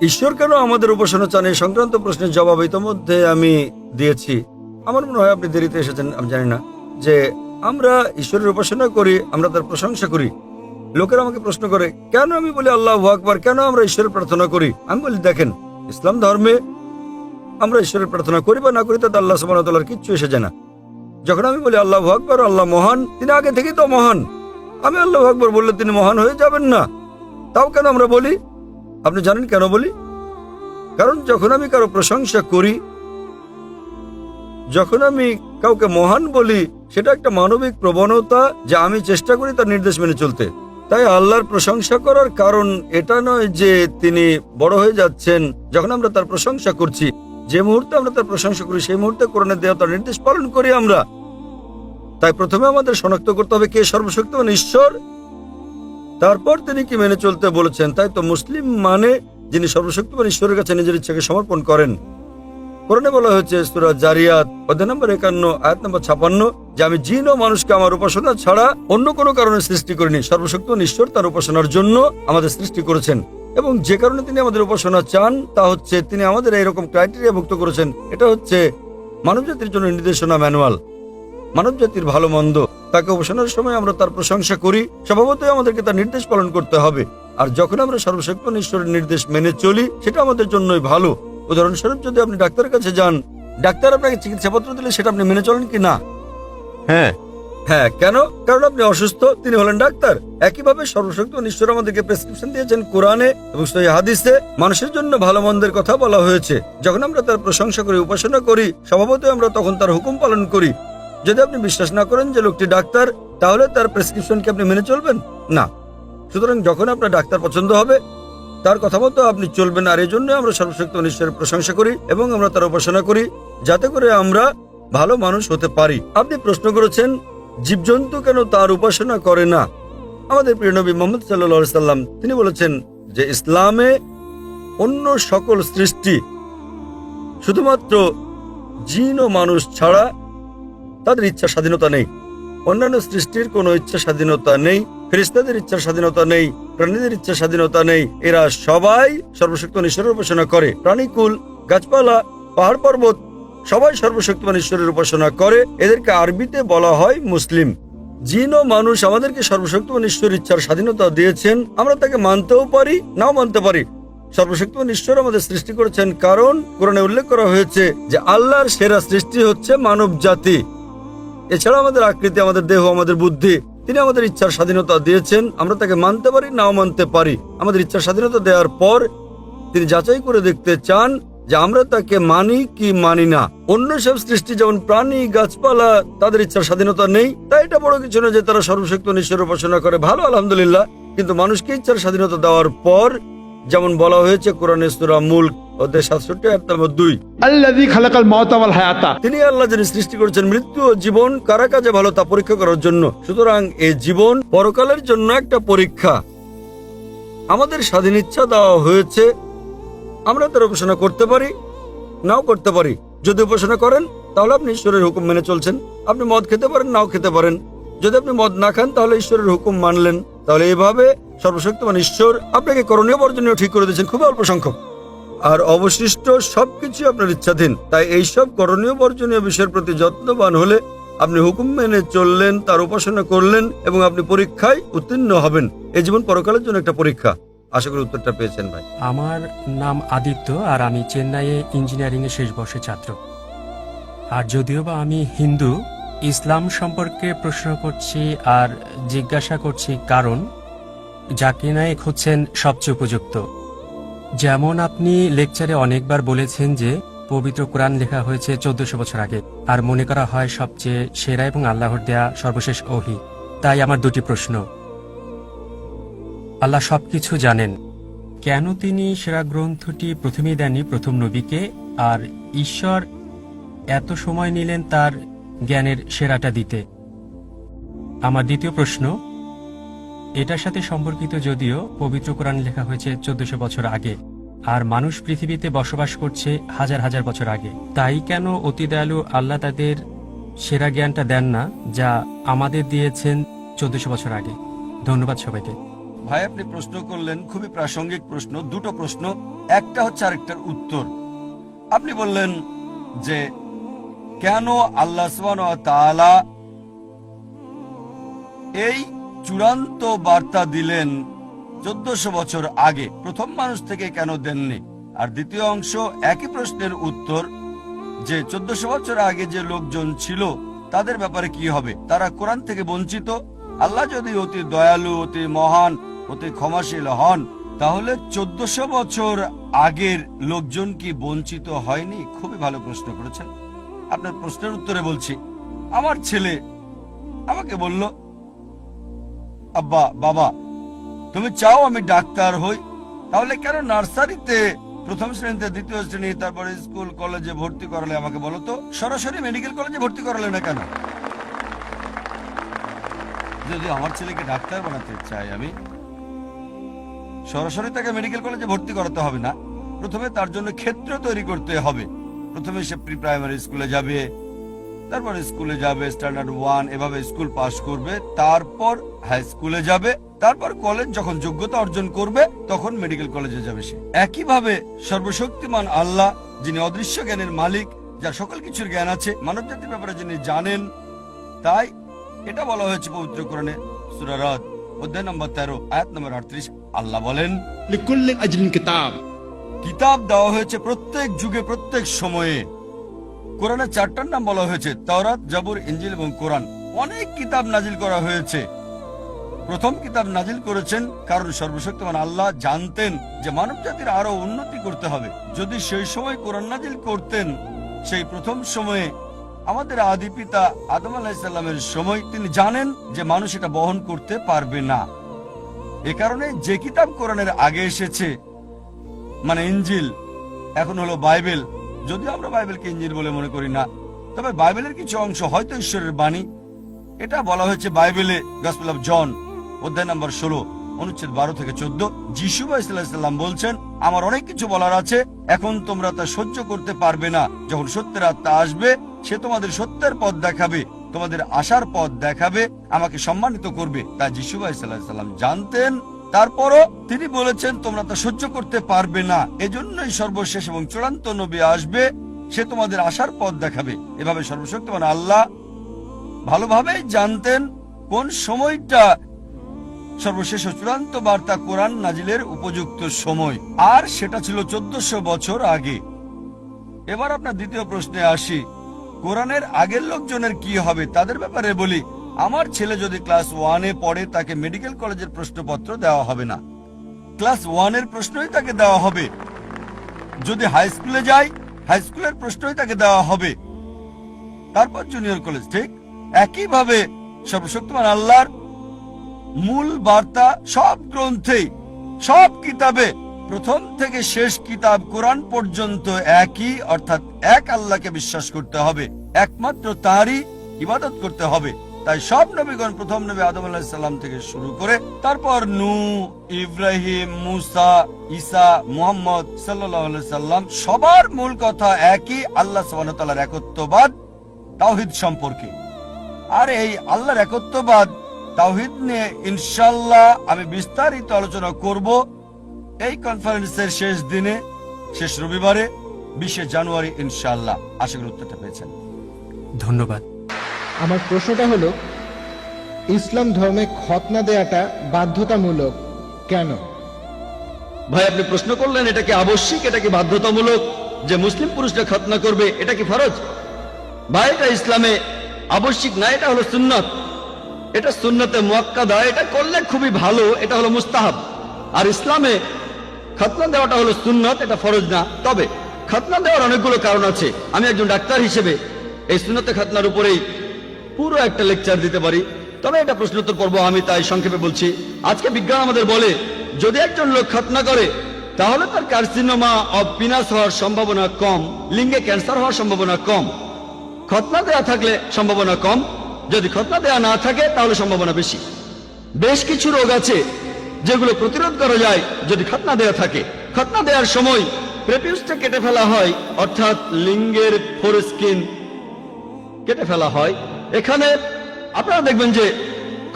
ঈশ্বর কেন আমাদের উপাসনা চান, এই সংক্রান্ত প্রশ্নের জবাব ইতোমধ্যে আমি দিয়েছি। আমার মনে হয় আপনি দেরিতে এসেছেন, আমি জানি না। যে আমরা ঈশ্বরের উপাসনা করি, আমরা তার প্রশংসা করি, লোকেরা আমাকে প্রশ্ন করে কেন আমি বলি আল্লাহু আকবার, কেন আমরা ঈশ্বরের প্রার্থনা করি। আমি বলি দেখেন, ইসলাম ধর্মে আমরা ঈশ্বরের প্রার্থনা করি বা না করি তাতে আল্লাহ সুবহানাহু ওয়া তাআলার কিচ্ছু এসে যায় না। যখন আমি বলি আল্লাহু আকবার, আল্লাহ মহান, তিনি আগে থেকেই তো মহান। আমি আল্লাহু আকবার বললে তিনি মহান হয়ে যাবেন না? তাও কেন আমরা বলি? আপনি জানেন কেন বলি? কারণ যখন আমি কারো প্রশংসা করি, যখন আমি কাউকে মহান বলি, সেটা একটা মানবিক প্রবণতা যে আমি চেষ্টা করি তার নির্দেশ মেনে চলতে। তাই আল্লাহর প্রশংসা করার কারণ এটা নয় যে তিনি বড় হয়ে যাচ্ছেন যখন আমরা তার প্রশংসা করছি। যে মুহূর্তে আমরা তার প্রশংসা করি সেই মুহূর্তে কোরআনে দেওয়া তার নির্দেশ পালন করি আমরা। তাই প্রথমে আমাদের শনাক্ত করতে হবে কে সর্বশক্তিমান ঈশ্বর, তারপর তিনি কি মেনে চলতে বলেছেন। তাই তো মুসলিম মানে যিনি সর্বশক্তিমান ঈশ্বরের কাছে নিজের ইচ্ছাকে সমর্পণ করেন। কোরআনে বলা হয়েছে সূরা জারিয়াত অধ্যায় নম্বর 51 আয়াত নম্বর 56 যে আমি জিন ও মানুষকে আমার উপাসনা ছাড়া অন্য কোনো কারণে সৃষ্টি করিনি। সর্বশক্তিমান ঈশ্বর তার উপাসনার জন্য আমাদের সৃষ্টি করেছেন এবং যে কারণে তিনি আমাদের উপাসনা চান তা হচ্ছে তিনি আমাদের এইরকম ক্রাইটেরিয়া মুক্ত করেছেন। এটা হচ্ছে মানব জাতির জন্য নির্দেশনা ম্যানুয়াল, মানব জাতির ভালো মন্দ। তাকে উপাসনার সময় আমরা তার প্রশংসা করি, স্বভাবতই আমাদেরকে তার নির্দেশ পালন করতে হবে। আর যখন আমরা সর্বশক্তিমান ঈশ্বরের নির্দেশ মেনে চলি সেটা আমাদের জন্যই ভালো। উদাহরণস্বরূপ যদি আপনি ডাক্তারের কাছে যান, ডাক্তার আপনাকে চিকিৎসাপত্র দিলে সেটা আপনি মেনে চলেন কি না? হ্যাঁ। হ্যাঁ, কেন? কারণ আপনি অসুস্থ, তিনি হলেন ডাক্তার। একইভাবে সর্বশক্তিমান ঈশ্বর আমাদেরকে প্রেসক্রিপশন দিয়েছেন কোরআনে এবং সহিহ হাদিসে। মানুষের জন্য ভালো মন্দের কথা বলা হয়েছে। যখন আমরা তার প্রশংসা করি, উপাসনা করি, স্বভাবতই আমরা তখন তার হুকুম পালন করি। যদি আপনি বিশ্বাস না করেন যে লোকটি ডাক্তার, তাহলে তার প্রেসক্রিপশনকে আপনি মেনে চলবেন না। সুতরাং যখন আপনার ডাক্তার পছন্দ হবে তার কথা মতো আপনি চলবেন। আর এই জন্য আমরা সর্বশক্তিমান ঈশ্বরের প্রশংসা করি এবং আমরা তার উপাসনা করি যাতে করে আমরা ভালো মানুষ হতে পারি। আপনি প্রশ্ন করেছেন জীবজন্তু কেন তার উপাসনা করে না। আমাদের প্রিয় নবী মুহাম্মদ সাল্লাল্লাহু আলাইহি সাল্লাম তিনি বলেছেন যে ইসলামে অন্য সকল সৃষ্টি শুধুমাত্র জিন ও মানুষ ছাড়া তাদের ইচ্ছা স্বাধীনতা নেই। অন্যান্য সৃষ্টির কোনো ইচ্ছা স্বাধীনতা নেই, ফেরেশতাদের ইচ্ছা স্বাধীনতা নেই, প্রাণীদের ইচ্ছা স্বাধীনতা নেই। এরা সবাই সর্বশক্তিমান ঈশ্বরের উপাসনা করে। প্রাণীকুল, গাছপালা, পাহাড় পর্বত সবাই সর্বশক্তিমান ঈশ্বরের উপাসনা করে। এদেরকে আরবিতে বলা হয় মুসলিম। জিন ও মানুষ আমাদেরকে সর্বশক্তিমান ঈশ্বরের ইচ্ছার স্বাধীনতা দিয়েছেন। আমরা তাকে মানতেও পারি, নাও মানতে পারি। সর্বশক্তিমান ঈশ্বর আমাদের সৃষ্টি করেছেন কারণ কোরআনে উল্লেখ করা হয়েছে যে আল্লাহর সেরা সৃষ্টি হচ্ছে মানব জাতি। এছাড়া আমাদের আকৃতি, আমাদের দেহ, আমাদের বুদ্ধি, তিনি আমাদের ইচ্ছার স্বাধীনতা দিয়েছেন। আমরা তাকে মানতে পারি, নাও মানতে পারি। আমাদের ইচ্ছার স্বাধীনতা দেওয়ার পর তিনি যাচাই করে দেখতে চান যে আমরা তাকে মানি কি মানি না। অন্য সব সৃষ্টি যেমন প্রাণী, গাছপালা, তাদের ইচ্ছার স্বাধীনতা নেই। তাই এটা বড় কিছু না যে তারা সর্বশক্তিমান ঈশ্বরের উপাসনা করে, ভালো, আলহামদুলিল্লাহ। কিন্তু মানুষকে ইচ্ছার স্বাধীনতা দেওয়ার পর যেমন বলা হয়েছে কোরআনে সূরা মুলক অধ্যায় 67 আয়াত নম্বর 2 अल्लज़ी खलक़ल मौत वल हयाता। তিনি আল্লাহ যিনি সৃষ্টি করেছেন মৃত্যু ও জীবন, কারা কাজে ভালো তা পরীক্ষা করার জন্য। সুতরাং এই জীবন পরকালের জন্য একটা পরীক্ষা। আমাদের স্বাধীন ইচ্ছা দেওয়া হয়েছে, আমরা তার উপাসনা করতে পারি, নাও করতে পারি। যদি উপাসনা করেন তাহলে আপনি ঈশ্বরের হুকুম মেনে চলছেন। আপনি মদ খেতে পারেন, নাও খেতে পারেন। যদি আপনি মদ না খান তাহলে ঈশ্বরের হুকুম মানলেন। তাহলে এইভাবে সর্বশক্তিমান ঈশ্বর আপনাকে করণীয় বর্জনীয় ঠিক করে দিয়েছেন, খুব অল্প সংখ্যক। আর অবশিষ্ট সবকিছু আপনার ইচ্ছাধীন। তাই এইসব করণীয় বর্জনীয় বিষয়ের প্রতি যত্নবান হলে আপনি হুকুম মেনে চললেন, তার উপাসনা করলেন এবং আপনি পরীক্ষায় উত্তীর্ণ হবেন। এই জীবন পরকালের জন্য একটা পরীক্ষা। আশা করি উত্তরটা পেয়েছেন ভাই। আমার নাম আদিত্য, আর আমি চেন্নাইয়ে ইঞ্জিনিয়ারিং এর শেষ বর্ষের ছাত্র। আর যদিও বা আমি হিন্দু, ইসলাম সম্পর্কে প্রশ্ন করছি আর জিজ্ঞাসা করছি কারণ জাকির নায়েক হচ্ছেন সবচেয়ে উপযুক্ত। যেমন আপনি লেকচারে অনেকবার বলেছেন যে পবিত্র কোরআন লেখা হয়েছে 1400 বছর আগে, আর মনে করা হয় সবচেয়ে সেরা এবং আল্লাহর দেয়া সর্বশেষ ওহী। তাই আমার দুটি প্রশ্ন। আল্লাহ সবকিছু জানেন, কেন তিনি সেরা গ্রন্থটি প্রথমেই দেননি প্রথম নবীকে, আর ঈশ্বর এত সময় নিলেন তার জ্ঞানের সেরাটা দিতে? আমার দ্বিতীয় প্রশ্ন এটার সাথে সম্পর্কিত, যদিও পবিত্র কোরআন লেখা হয়েছে 1400 বছর আগে আর মানুষ পৃথিবীতে বসবাস করছে হাজার হাজার বছর আগে, তাই কেন অতি দয়ালু আল্লাহ তাদের সেরা জ্ঞানটা দেন না যা আমাদের দিয়েছেন 1400 বছর আগে? ধন্যবাদ সবাইকে। ভাই আপনি প্রশ্ন করলেন খুবই প্রাসঙ্গিক প্রশ্ন, দুটো প্রশ্ন, একটা হচ্ছে আরেকটার উত্তর। আপনি বললেন যে কেন আল্লাহ সুবহানাহু ওয়া তাআলা এই চূড়ান্ত বার্তা দিলেন 1400 বছর আগে, প্রথম মানুষ থেকে কেন দেননি? আর দ্বিতীয় অংশ একই প্রশ্নের উত্তর, যে 1400 বছর আগে যে লোকজন ছিল তাদের ব্যাপারে কি হবে? তারা কোরআন থেকে বঞ্চিত। আল্লাহ যদি অতি দয়ালু, অতি মহান, অতি ক্ষমাশীল হন, তাহলে 1400 বছর আগের লোকজন কি বঞ্চিত হয়নি? খুবই ভালো প্রশ্ন করেছেন। আপনার প্রশ্নের উত্তরে বলছি, আমার ছেলে আমাকে বলল, আব্বা, বাবা, তুমি চাও আমি ডাক্তার হই, তাহলে কেন নার্সারিতে প্রথম শ্রেণীতে, দ্বিতীয় শ্রেণী, তারপরে স্কুল কলেজে ভর্তি করালে? আমাকে বলো তো, সরাসরি মেডিকেল কলেজে ভর্তি করালে না কেন? যদি আমার ছেলেকে ডাক্তার বানাতে চাই, আমি সরাসরি তাকে মেডিকেল কলেজে ভর্তি করাতে হবে না। প্রথমে তার জন্য ক্ষেত্র তৈরি করতে হবে। প্রথমে সে প্রি প্রাইমারি স্কুলে যাবে, তারপর স্কুলে যাবে, স্ট্যান্ডার্ড 1, এভাবে স্কুল পাস করবে, তারপর হাই স্কুলে যাবে, তারপর কলেজ যখন যোগ্যতা অর্জন করবে তখন মেডিকেল কলেজে যাবে সে। একইভাবে সর্বশক্তিমান আল্লাহ, যিনি অদৃশ্য জ্ঞানের মালিক, যার সকল কিছুর জ্ঞান আছে, মানব জাতির ব্যাপারে যিনি জানেন, তাই এটা বলা হয়েছে পবিত্র কোরআনে সূরা রাদ অধ্যায় নম্বর 13 আয়াত নম্বর 38। আল্লাহ বলেন, लिकुल्ल अजलिन किताब। কিতাব দেওয়া হয়েছে প্রত্যেক যুগে, প্রত্যেক সময়ে। কোরআনে 4টার নাম বলা হয়েছে, তাওরাত, জাবুর, ইনজিল এবং কোরআন। অনেক কিতাব নাজিল করা হয়েছে। প্রথম কিতাব নাজিল করেছেন কারণ সর্বশক্তিমান আল্লাহ জানতেন যে মানব জাতির আরো উন্নতি করতে হবে। যদি সেই সময় কোরআন নাজিল করতেন, সেই প্রথম সময়ে আমাদের আদি পিতা আদম আলাইহিস সালামের সময়, তিনি জানেন যে মানুষ এটা বহন করতে পারবে না। এ কারণে যে কিতাব কোরআনের আগে এসেছে, মানে ইনজিল, এখন হলো বাইবেল, যদিও আমরা বাইবেলকে ইনজিল বলে মনে করি না, তবে বাইবেলের কিছু অংশ হয়তো ঈশ্বরের বাণী। এটা বলা হয়েছে বাইবেলে গসপেল অফ জন অধ্যায় নম্বর 16 অনুচ্ছেদ 12 থেকে 14। যিশু আলাইহিসসালাম বলছেন, আমার অনেক কিছু বলার আছে, এখন তোমরা তা সহ্য করতে পারবে না। যখন সত্যের আত্মা আসবে, সে তোমাদের সত্যের পথ দেখাবে, তোমাদের আশার পথ দেখাবে, আমাকে সম্মানিত করবে। তা যিশু আলাইহিসসালাম জানতেন। তারপরও তিনি বলেছেন, তোমরা তা সহ্য করতে পারবে না, এজন্যই সর্বশেষ এবং চূড়ান্ত নবী আসবে, সে তোমাদের আশার পথ দেখাবে। এভাবে সর্বশক্তিমান আল্লাহ ভালোভাবেই জানতেন কোন সময়টা সর্বশেষ ও চূড়ান্ত বার্তা কোরআন নাজিলের উপযুক্ত সময়, আর সেটা ছিল 1400 বছর আগে। এবার আপনার দ্বিতীয় প্রশ্নে আসি, কোরআনের আগের লোকজনের কি হবে? তাদের ব্যাপারে বলি, আমার ছেলে যদি ক্লাস 1-এ পড়ে, তাকে মেডিকেল কলেজের প্রশ্নপত্র দেওয়া হবে না, ক্লাস 1-এর প্রশ্নই তাকে দেওয়া হবে। যদি হাই স্কুলে যায়, হাই স্কুলের প্রশ্নই তাকে দেওয়া হবে, তারপর জুনিয়র কলেজ। ঠিক একইভাবে সর্বশক্তিমান আল্লাহর মূল বার্তা সব গ্রন্থেই, সব কিতাবে, প্রথম থেকে শেষ কিতাব কোরআন পর্যন্ত একই, অর্থাৎ এক আল্লাহকে বিশ্বাস করতে হবে, একমাত্র তারই ইবাদত করতে হবে। তাই সব নবীগণ, প্রথম নবী আদম আলাইহিস সালাম থেকে শুরু করে, তারপর নূহ, ইব্রাহিম, মুসা, ঈসা, মুহাম্মদ সাল্লাল্লাহু আলাইহি সাল্লাম, সবার মূল কথা একই, আল্লাহ সুবহানাহু ওয়া তাআলার একত্ববাদ, তাওহীদ সম্পর্কে। আর এই আল্লাহর একত্ববাদ, তাওহীদ নিয়ে ইনশাআল্লাহ আমি বিস্তারিত আলোচনা করব এই কনফারেন্সের শেষ দিনে, শেষ রবিবারে, 20 জানুয়ারি ইনশাআল্লাহ। আশা করি উত্তরটা পেয়েছেন। ধন্যবাদ। আমার প্রশ্নটা হলো, ইসলাম ধর্মে খতনা দেয়াটা বাধ্যতামূলক কেন? ভাই, আপনি প্রশ্ন করলেন এটা কি আবশ্যিক, এটা কি বাধ্যতামূলক যে মুসলিম পুরুষরা খতনা করবে, এটা কি ফরজ? ভাই, এটা ইসলামে আবশ্যিক না, এটা হলো সুন্নাত, এটা সুন্নতে মুআক্কাদা, এটা করলে খুবই ভালো, এটা হলো মুস্তাহাব। আর ইসলামে খতনা দেওয়াটা হলো সুন্নাত, এটা ফরজ না। তবে খতনা দেওয়ার অনেকগুলো কারণ আছে। আমি একজন ডাক্তার হিসেবে এই সুন্নতে খতনার উপরেই পুরো একটা লেকচার দিতে পারি, তবে এটা প্রশ্নোত্তর পর্ব, আমি তাই সংক্ষেপে বলছি। আজকে বিজ্ঞান আমাদের বলে, যদি একজন লোক খতনা করে, তাহলে তার কার্সিনোমা অব পিনাস হওয়ার সম্ভাবনা কম, লিঙ্গে ক্যান্সার হওয়ার সম্ভাবনা কম। খতনা দেয়া থাকলে সম্ভাবনা কম, যদি খতনা দেয়া না থাকে তাহলে সম্ভাবনা বেশি। বেশ কিছু রোগ আছে যেগুলো প্রতিরোধ করা যায় যদি খতনা দেয়া থাকে। খতনা দেওয়ার সময় প্রেপিউসটা কেটে ফেলা হয়, অর্থাৎ লিঙ্গের ফোরস্কিন কেটে ফেলা হয়। এখানে আপনারা দেখবেন যে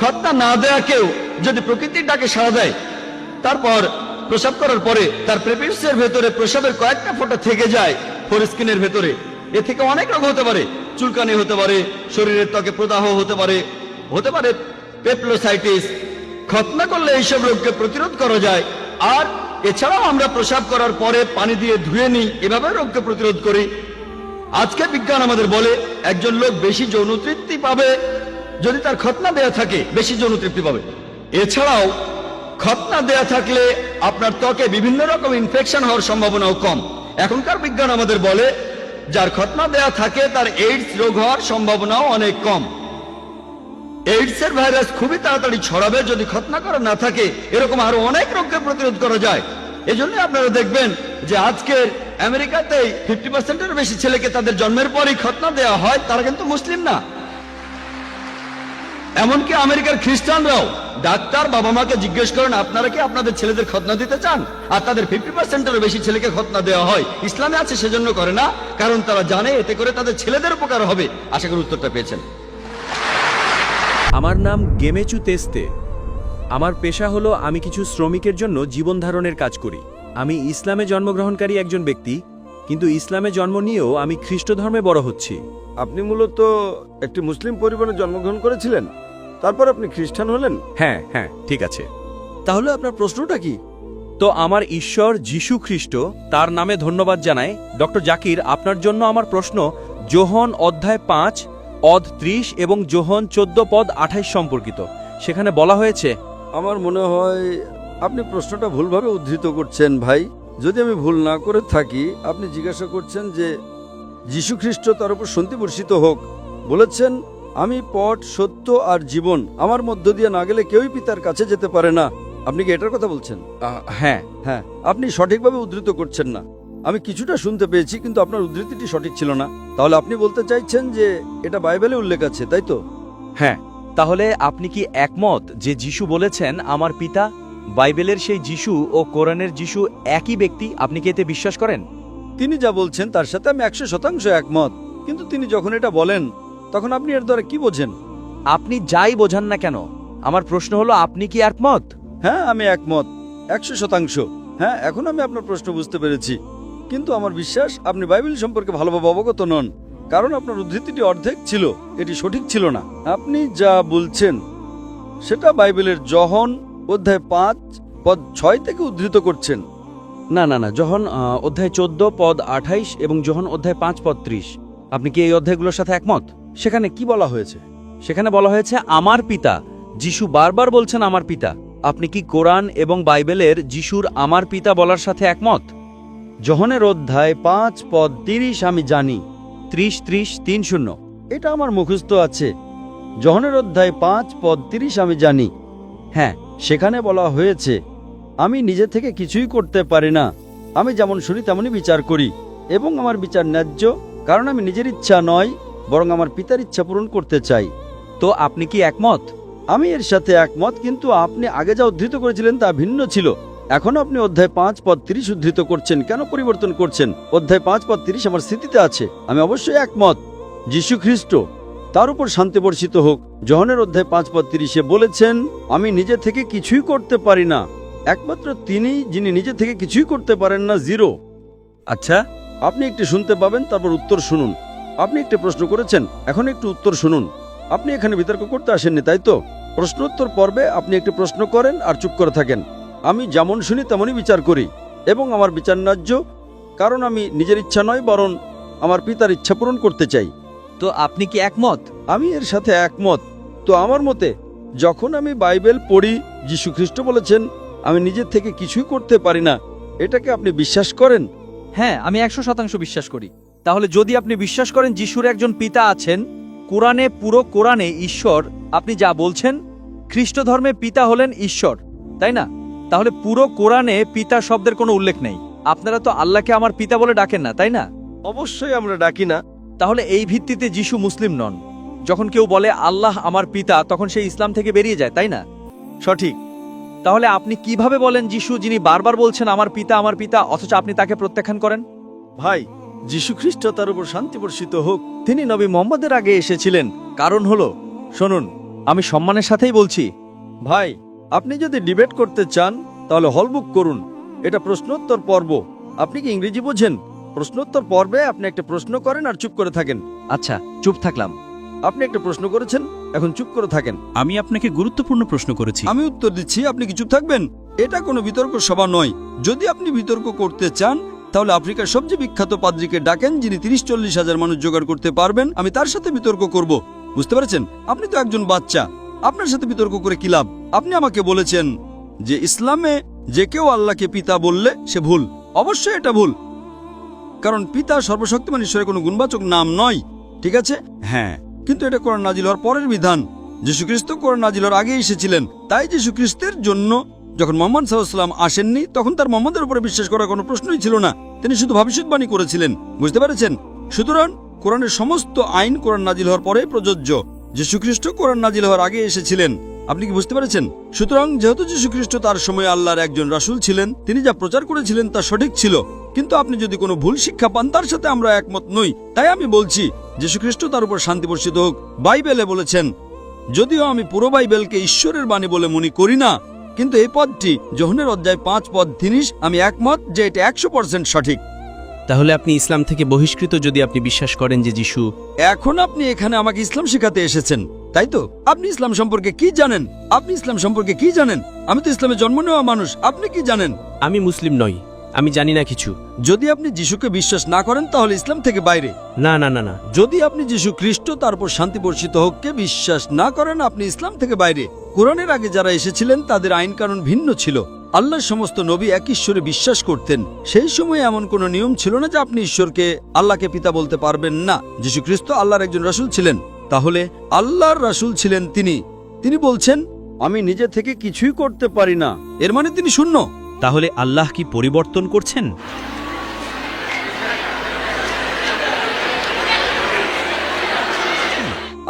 খতনা না দেয়া কেউ যদি প্রকৃতির ডাকে সাড়া দেয়, তারপর প্রসাব করার পরে তার প্রেপিউসের ভেতরে প্রসাবের কয়েকটা ফোঁটা থেকে যায় ফোরস্কিনের ভেতরে, এ থেকে অনেক রোগ হতে পারে। চুলকানি হতে পারে, শরীরের ত্বকে প্রদাহ হতে পারে, পেপলোসাইটিস। খতনা করলে এইসব রোগকে প্রতিরোধ করা যায়। আর এছাড়াও আমরা প্রসাব করার পরে পানি দিয়ে ধুয়ে নিই, এভাবে রোগকে প্রতিরোধ করি। আজকে বিজ্ঞান আমাদের বলে একজন লোক বেশি যৌন তৃপ্তি পাবে যদি তার খতনা দেয়া থাকে, বেশি যৌন তৃপ্তি পাবে। এছাড়াও খতনা দেয়া থাকলে আপনার ত্বকে বিভিন্ন রকম ইনফেকশন হওয়ার সম্ভাবনাও কম। এখনকার বিজ্ঞান আমাদের বলে যার খতনা দেয়া থাকে তার এইডস রোগ হওয়ার সম্ভাবনাও অনেক কম। এইডসের ভাইরাস খুবই তাড়াতাড়ি ছড়াবে যদি খতনা করা না থাকে। এরকম আরো অনেক রোগকে প্রতিরোধ করা যায়। এজন্য আপনারা দেখবেন যে আজকের আমেরিকাতেই 50%-এর বেশি ছেলেকে তাদের জন্মের পরই খতনা দেওয়া হয়, তারা কিন্তু মুসলিম না। এমনকি আমেরিকার খ্রিস্টানরাও ডাক্তার বাবা মাকে জিজ্ঞেস করেন আপনারা কি আপনাদের ছেলেদের খতনা দিতে চান, আর তাদের 50%-এরও বেশি ছেলেকে খতনা দেওয়া হয়। ইসলামে আছে সেজন্য করে না, কারণ তারা জানে এতে করে তাদের ছেলেদের উপকার হবে। আশা করি উত্তরটা পেয়েছেন। আমার নাম গেমেচু তেস্তে। আমার পেশা হলো আমি কিছু শ্রমিকের জন্য জীবন ধারণের কাজ করি। আমি ইসলামে জন্মগ্রহণকারী একজন ব্যক্তি, কিন্তু ইসলামে জন্ম নিয়েও আমি খ্রিস্ট ধর্মে বড় হচ্ছি। আপনি মূলত একটি মুসলিম পরিবারে জন্মগ্রহণ করেছিলেন, তারপর আপনি খ্রিস্টান হলেন। হ্যাঁ হ্যাঁ, ঠিক আছে। তাহলে আপনার প্রশ্নটা কি? তো আমার ঈশ্বর যীশু খ্রিস্ট, তার নামে ধন্যবাদ জানাই। ডক্টর জাকির, আপনার জন্য আমার প্রশ্ন যোহন অধ্যায় 5 অদ 30 এবং যোহন 14 পদ 28 সম্পর্কিত। সেখানে বলা হয়েছে, আমার মনে হয় আপনি প্রশ্নটা ভুলভাবে উদ্ধৃত করছেন ভাই। যদি আমি ভুল না করে থাকি, আপনি জিজ্ঞাসা করছেন যে যীশু খ্রিস্ট তার উপর শান্তি বর্ষিত হোক বলেছেন, আমি পথ সত্য আর জীবন, আমার মধ্য দিয়ে না গেলে কেউই পিতার কাছে যেতে পারে না। আপনি কি এটার কথা বলছেন? হ্যাঁ হ্যাঁ, আপনি সঠিকভাবে উদ্ধৃত করছেন না। আমি কিছুটা শুনতে পেয়েছি, কিন্তু আপনার উদ্ধৃতিটি সঠিক ছিল না। তাহলে আপনি বলতে চাইছেন যে এটা বাইবেলে উল্লেখ আছে, তাই তো? হ্যাঁ। তাহলে আপনি কি একমত যে যিশু বলেছেন আমার পিতা? বাইবেলের সেই যিশু ও কোরআনের যিশু একই ব্যক্তি? আপনি কি এতে বিশ্বাস করেন? তিনি যা বলছেন তার সাথে আমি 100% একমত। কিন্তু তিনি যখন এটা বলেন তখন আপনি এর দ্বারা কি বোঝেন? আপনি যাই বোঝান না কেন, আমার প্রশ্ন হলো আপনি কি একমত? হ্যাঁ, আমি একমত 100%। হ্যাঁ, এখন আমি আপনার প্রশ্ন বুঝতে পেরেছি। কিন্তু আমার বিশ্বাস আপনি বাইবেল সম্পর্কে ভালোভাবে অবগত নন, কারণ আপনার উদ্ধৃতিটি অর্ধেক ছিল, এটি সঠিক ছিল না। আপনি যা বলছেন সেটা বাইবেলের যোহন অধ্যায় 5 পদ 6 থেকে উদ্ধৃত করছেন। না না না, যোহন অধ্যায় 14 পদ 28 এবং যোহন অধ্যায় 5 পদ 30। আপনি কি এই অধ্যায়গুলোর সাথে একমত? সেখানে কি বলা হয়েছে? সেখানে বলা হয়েছে আমার পিতা। যিশু বারবার বলছেন আমার পিতা। আপনি কি কোরআন এবং বাইবেলের যিশুর আমার পিতা বলার সাথে একমত? যোহনের অধ্যায় 5 পদ 30 আমি জানি। 30-30-30। এটা আমার মুখস্থ আছে। যোহনের অধ্যায় 5 পদ 30 আমি জানি। হ্যাঁ, সেখানে বলা হয়েছে আমি নিজে থেকে কিছুই করতে পারি না, আমি যেমন শুনি তেমনই বিচার করি, এবং আমার বিচার ন্যায্য, কারণ আমি নিজের ইচ্ছা নয় বরং আমার পিতার ইচ্ছা পূরণ করতে চাই। তো আপনি কি একমত? আমি এর সাথে একমত, কিন্তু আপনি আগে যা উদ্ধৃত করেছিলেন তা ভিন্ন ছিল। এখন আপনি অধ্যায় 5 পদ 30 উদ্ধৃত করছেন, কেন পরিবর্তন করছেন? অধ্যায় 5 পদ 30 আমার স্মৃতিতে আছে। আমি অবশ্যই একমত। যীশু খ্রিস্ট তার উপর শান্তি বর্ষিত হোক, যোহনের অধ্যায় 5 পদ 30 বলেছেন আমি নিজে থেকে কিছুই করতে পারি না। একমাত্র তিনি যিনি নিজে থেকে কিছুই করতে পারেন না, জিরো। আচ্ছা, আপনি একটু শুনতে পাবেন, তারপর উত্তর শুনুন। আপনি একটি প্রশ্ন করেছেন, এখন একটু উত্তর শুনুন। আপনি এখানে বিতর্ক করতে আসেননি, তাই তো? প্রশ্নোত্তর পর্বে আপনি একটি প্রশ্ন করেন আর চুপ করে থাকেন। আমি যেমন শুনি তেমনই বিচার করি, এবং আমার বিচার ন্যায্য, কারণ আমি নিজের ইচ্ছা নয় বরং আমার পিতার ইচ্ছা পূরণ করতে চাই। তো আপনি কি একমত? আমি এর সাথে একমত। তো আমার মতে যখন আমি বাইবেল পড়ি, যীশু খ্রিস্ট বলেছেন আমি নিজের থেকে কিছুই করতে পারি না, এটাকে আপনি বিশ্বাস করেন? হ্যাঁ, আমি 100% বিশ্বাস করি। তাহলে যদি আপনি বিশ্বাস করেন যিশুর একজন পিতা আছেন, কোরআনে, পুরো কোরআনে ঈশ্বর, আপনি যা বলছেন খ্রিস্ট ধর্মে পিতা হলেন ঈশ্বর, তাই না? তাহলে পুরো কোরআনে পিতা শব্দের কোনো উল্লেখ নেই। আপনারা তো আল্লাহকে আমার পিতা বলে ডাকেন না, তাই না? অবশ্যই আমরা ডাকি না। তাহলে এই ভিত্তিতে যিশু মুসলিম নন। যখন কেউ বলে আল্লাহ আমার পিতা, তখন সে ইসলাম থেকে বেরিয়ে যায়, তাই না? সঠিক। তাহলে আপনি কিভাবে বলেন যিশু, যিনি বারবার বলছেন আমার পিতা, অথচ আপনি তাকে প্রত্যাখ্যান করেন? ভাই, যীশু খ্রিস্ট তার উপর শান্তি বর্ষিত হোক, তিনি নবী মোহাম্মদের আগে এসেছিলেন। কারণ হলো, শুনুন, আমি সম্মানের সাথেই বলছি। ভাই, আপনি যদি ডিবেট করতে চান তাহলে হল বুক করুন। এটা প্রশ্নোত্তর পর্ব। আপনি কি ইংরেজি বোঝেন? প্রশ্নোত্তর পর্বে আপনি একটা প্রশ্ন করেন আর চুপ করে থাকেন। আচ্ছা, চুপ থাকলাম। আপনি একটা প্রশ্ন করেছেন, এখন চুপ করে থাকেন। আমি আপনাকে গুরুত্বপূর্ণ প্রশ্ন করেছি। আমি উত্তর দিচ্ছি, আপনি কি চুপ থাকবেন? এটা কোনো বিতর্ক সভা নয়। যদি আপনি বিতর্ক করতে চান তাহলে আফ্রিকার সবচেয়ে বিখ্যাত পাদ্রীকে ডাকেন, যিনি 30-40 হাজার মানুষ জোগাড় করতে পারবেন। আমি তার সাথে বিতর্ক করব। বুঝতে পেরেছেন? আপনি তো একজন বাচ্চা, আপনার সাথে বিতর্ক করে কি লাভ? আপনি আমাকে বলেছেন যে ইসলামে যে কেউ আল্লাহকে পিতা বললে সে ভুল। অবশ্যই এটা ভুল, কারণ পিতা সর্বশক্তিমান ঈশ্বরের কোনো গুণবাচক নাম নয়। ঠিক আছে? হ্যাঁ, কিন্তু এটা কোরআন নাজিল হওয়ার পরের বিধান। যীশুখ্রিস্ট কোরআন নাজিল হওয়ার আগে এসেছিলেন, তাই যীশুখ্রিস্টের জন্য যখন মোহাম্মদ সাল্লাল্লাহু আলাইহি ওয়াসাল্লাম আসেননি তখন তার মোহাম্মদের উপরে বিশ্বাস করার কোনো প্রশ্নই ছিল না। তিনি শুধু ভবিষ্যৎবাণী করেছিলেন। বুঝতে পেরেছেন? সুতরাং কোরআনের সমস্ত আইন কোরআন নাজিল হওয়ার পরে প্রযোজ্য। যীশুখ্রিস্ট কোরআন নাজিল হওয়ার আগে এসেছিলেন। আপনি কি বুঝতে পেরেছেন? সুতরাং যেহেতু যীশুখ্রিস্ট তার সময় আল্লাহর একজন রাসূল ছিলেন, তিনি যা প্রচার করেছিলেন তা সঠিক ছিল। কিন্তু আপনি যদি কোনো ভুল শিক্ষা পান তার সাথে আমরা একমত নই। তাই আমি বলছি যীশুখ্রিস্ট তার উপর শান্তি বর্ষিত হোক বাইবেলে বলেছেন, যদিও আমি পুরো বাইবেলকে ঈশ্বরের বাণী বলে মনে করি না, কিন্তু এই পদটি যোহনের অধ্যায় 5 পদ 30 আমি একমত যে এটা 100% সঠিক। তাহলে আপনি ইসলাম থেকে বহিষ্কৃত যদি আপনি বিশ্বাস করেন যে যিশু। এখন আপনি এখানে আমাকে ইসলাম শেখাতে এসেছেন, তাই তো? আপনি ইসলাম সম্পর্কে কি জানেন? আপনি ইসলাম সম্পর্কে কি জানেন? আমি তো ইসলামে জন্ম নেওয়া মানুষ। আপনি কি জানেন? আমি মুসলিম নই, আমি জানি না কিছু। যদি আপনি যিশুকে বিশ্বাস না করেন তাহলে ইসলাম থেকে বাইরে। না না না না, যদি আপনি যিশু খ্রিস্ট তারপর শান্তি বর্ষিত হোককে বিশ্বাস না করেন, আপনি ইসলাম থেকে বাইরে। কোরআনের আগে যারা এসেছিলেন তাদের আইন কানুন ভিন্ন ছিল। আল্লাহর সমস্ত নবী এক ঈশ্বরে বিশ্বাস করতেন। সেই সময় এমন কোনো নিয়ম ছিল না যে আপনি ঈশ্বরকে আল্লাহকে পিতা বলতে পারবেন না। যিশু খ্রিস্ট আল্লাহর একজন রাসূল ছিলেন। তাহলে আল্লাহর রাসূল ছিলেন তিনি বলছেন আমি নিজে থেকে কিছুই করতে পারি না, এর মানে তিনি শূন্য। তাহলে আল্লাহ কি পরিবর্তন করছেন?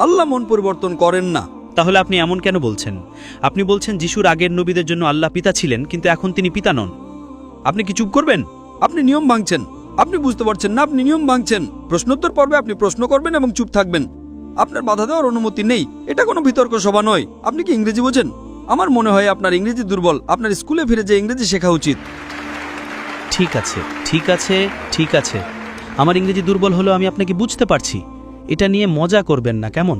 আল্লাহ মন পরিবর্তন করেন না। তাহলে আপনি এমন কেন বলছেন? আপনি বলছেন যিশুর আগের নবীদের জন্য আল্লাহ পিতা ছিলেন, কিন্তু এখন তিনি পিতা নন। আপনি কি চুপ করবেন? আপনি নিয়ম ভাঙছেন। আপনি বুঝতে পারছেন না, আপনি নিয়ম ভাঙছেন। প্রশ্নোত্তর পর্বে আপনি প্রশ্ন করবেন এবং চুপ থাকবেন। আপনার বাধা দেওয়ার অনুমতি নেই। এটা কোনো বিতর্ক সভা নয়। আপনি কি ইংরেজি বোঝেন? আমার মনে হয় আপনার ইংরেজি দুর্বল। আপনার স্কুলে ফিরে যে ইংরেজি শেখা উচিত। ঠিক আছে, ঠিক আছে, ঠিক আছে। আমার ইংরেজি দুর্বল হলেও আমি আপনাকে বুঝতে পারছি। এটা নিয়ে মজা করবেন না, কেমন?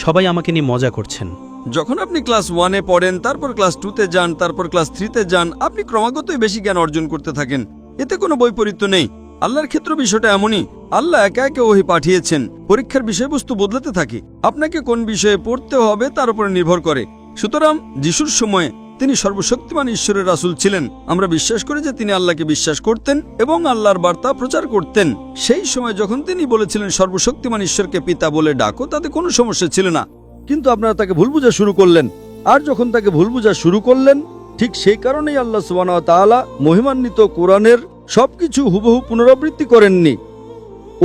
সবাই আমাকে নিয়ে মজা করছেন। যখন আপনি ক্লাস 1-এ পড়েন, তারপর ক্লাস 2-তে যান, তারপর ক্লাস 3-তে যান, আপনি ক্রমাগতই বেশি জ্ঞান অর্জন করতে থাকেন। এতে কোনো বৈপরীত্য নেই। আল্লাহর ক্ষেত্র বিষয়টা এমনই। আল্লাহ একে একে ওহী পাঠিয়েছেন। পরীক্ষার বিষয়বস্তু বদলাতে থাকে। আপনাকে কোন বিষয়ে পড়তে হবে তার উপরে নির্ভর করে। সুতরাং যিশুর সময়ে তিনি সর্বশক্তিমান ঈশ্বরের রাসূল ছিলেন। আমরা বিশ্বাস করি যে তিনি আল্লাহকে বিশ্বাস করতেন এবং আল্লাহর বার্তা প্রচার করতেন। সেই সময় যখন তিনি বলেছিলেন সর্বশক্তিমান ঈশ্বরকে পিতা বলে ডাকো, তাতে কোনো সমস্যা ছিল না। কিন্তু আপনারা তাকে ভুল বোঝা শুরু করলেন। আর যখন তাকে ভুল বোঝা শুরু করলেন, ঠিক সেই কারণেই আল্লাহ সুবহানাহু ওয়া তাআলা মহিমান্বিত কোরআনের সবকিছু হুবহু পুনরাবৃত্তি করেননি।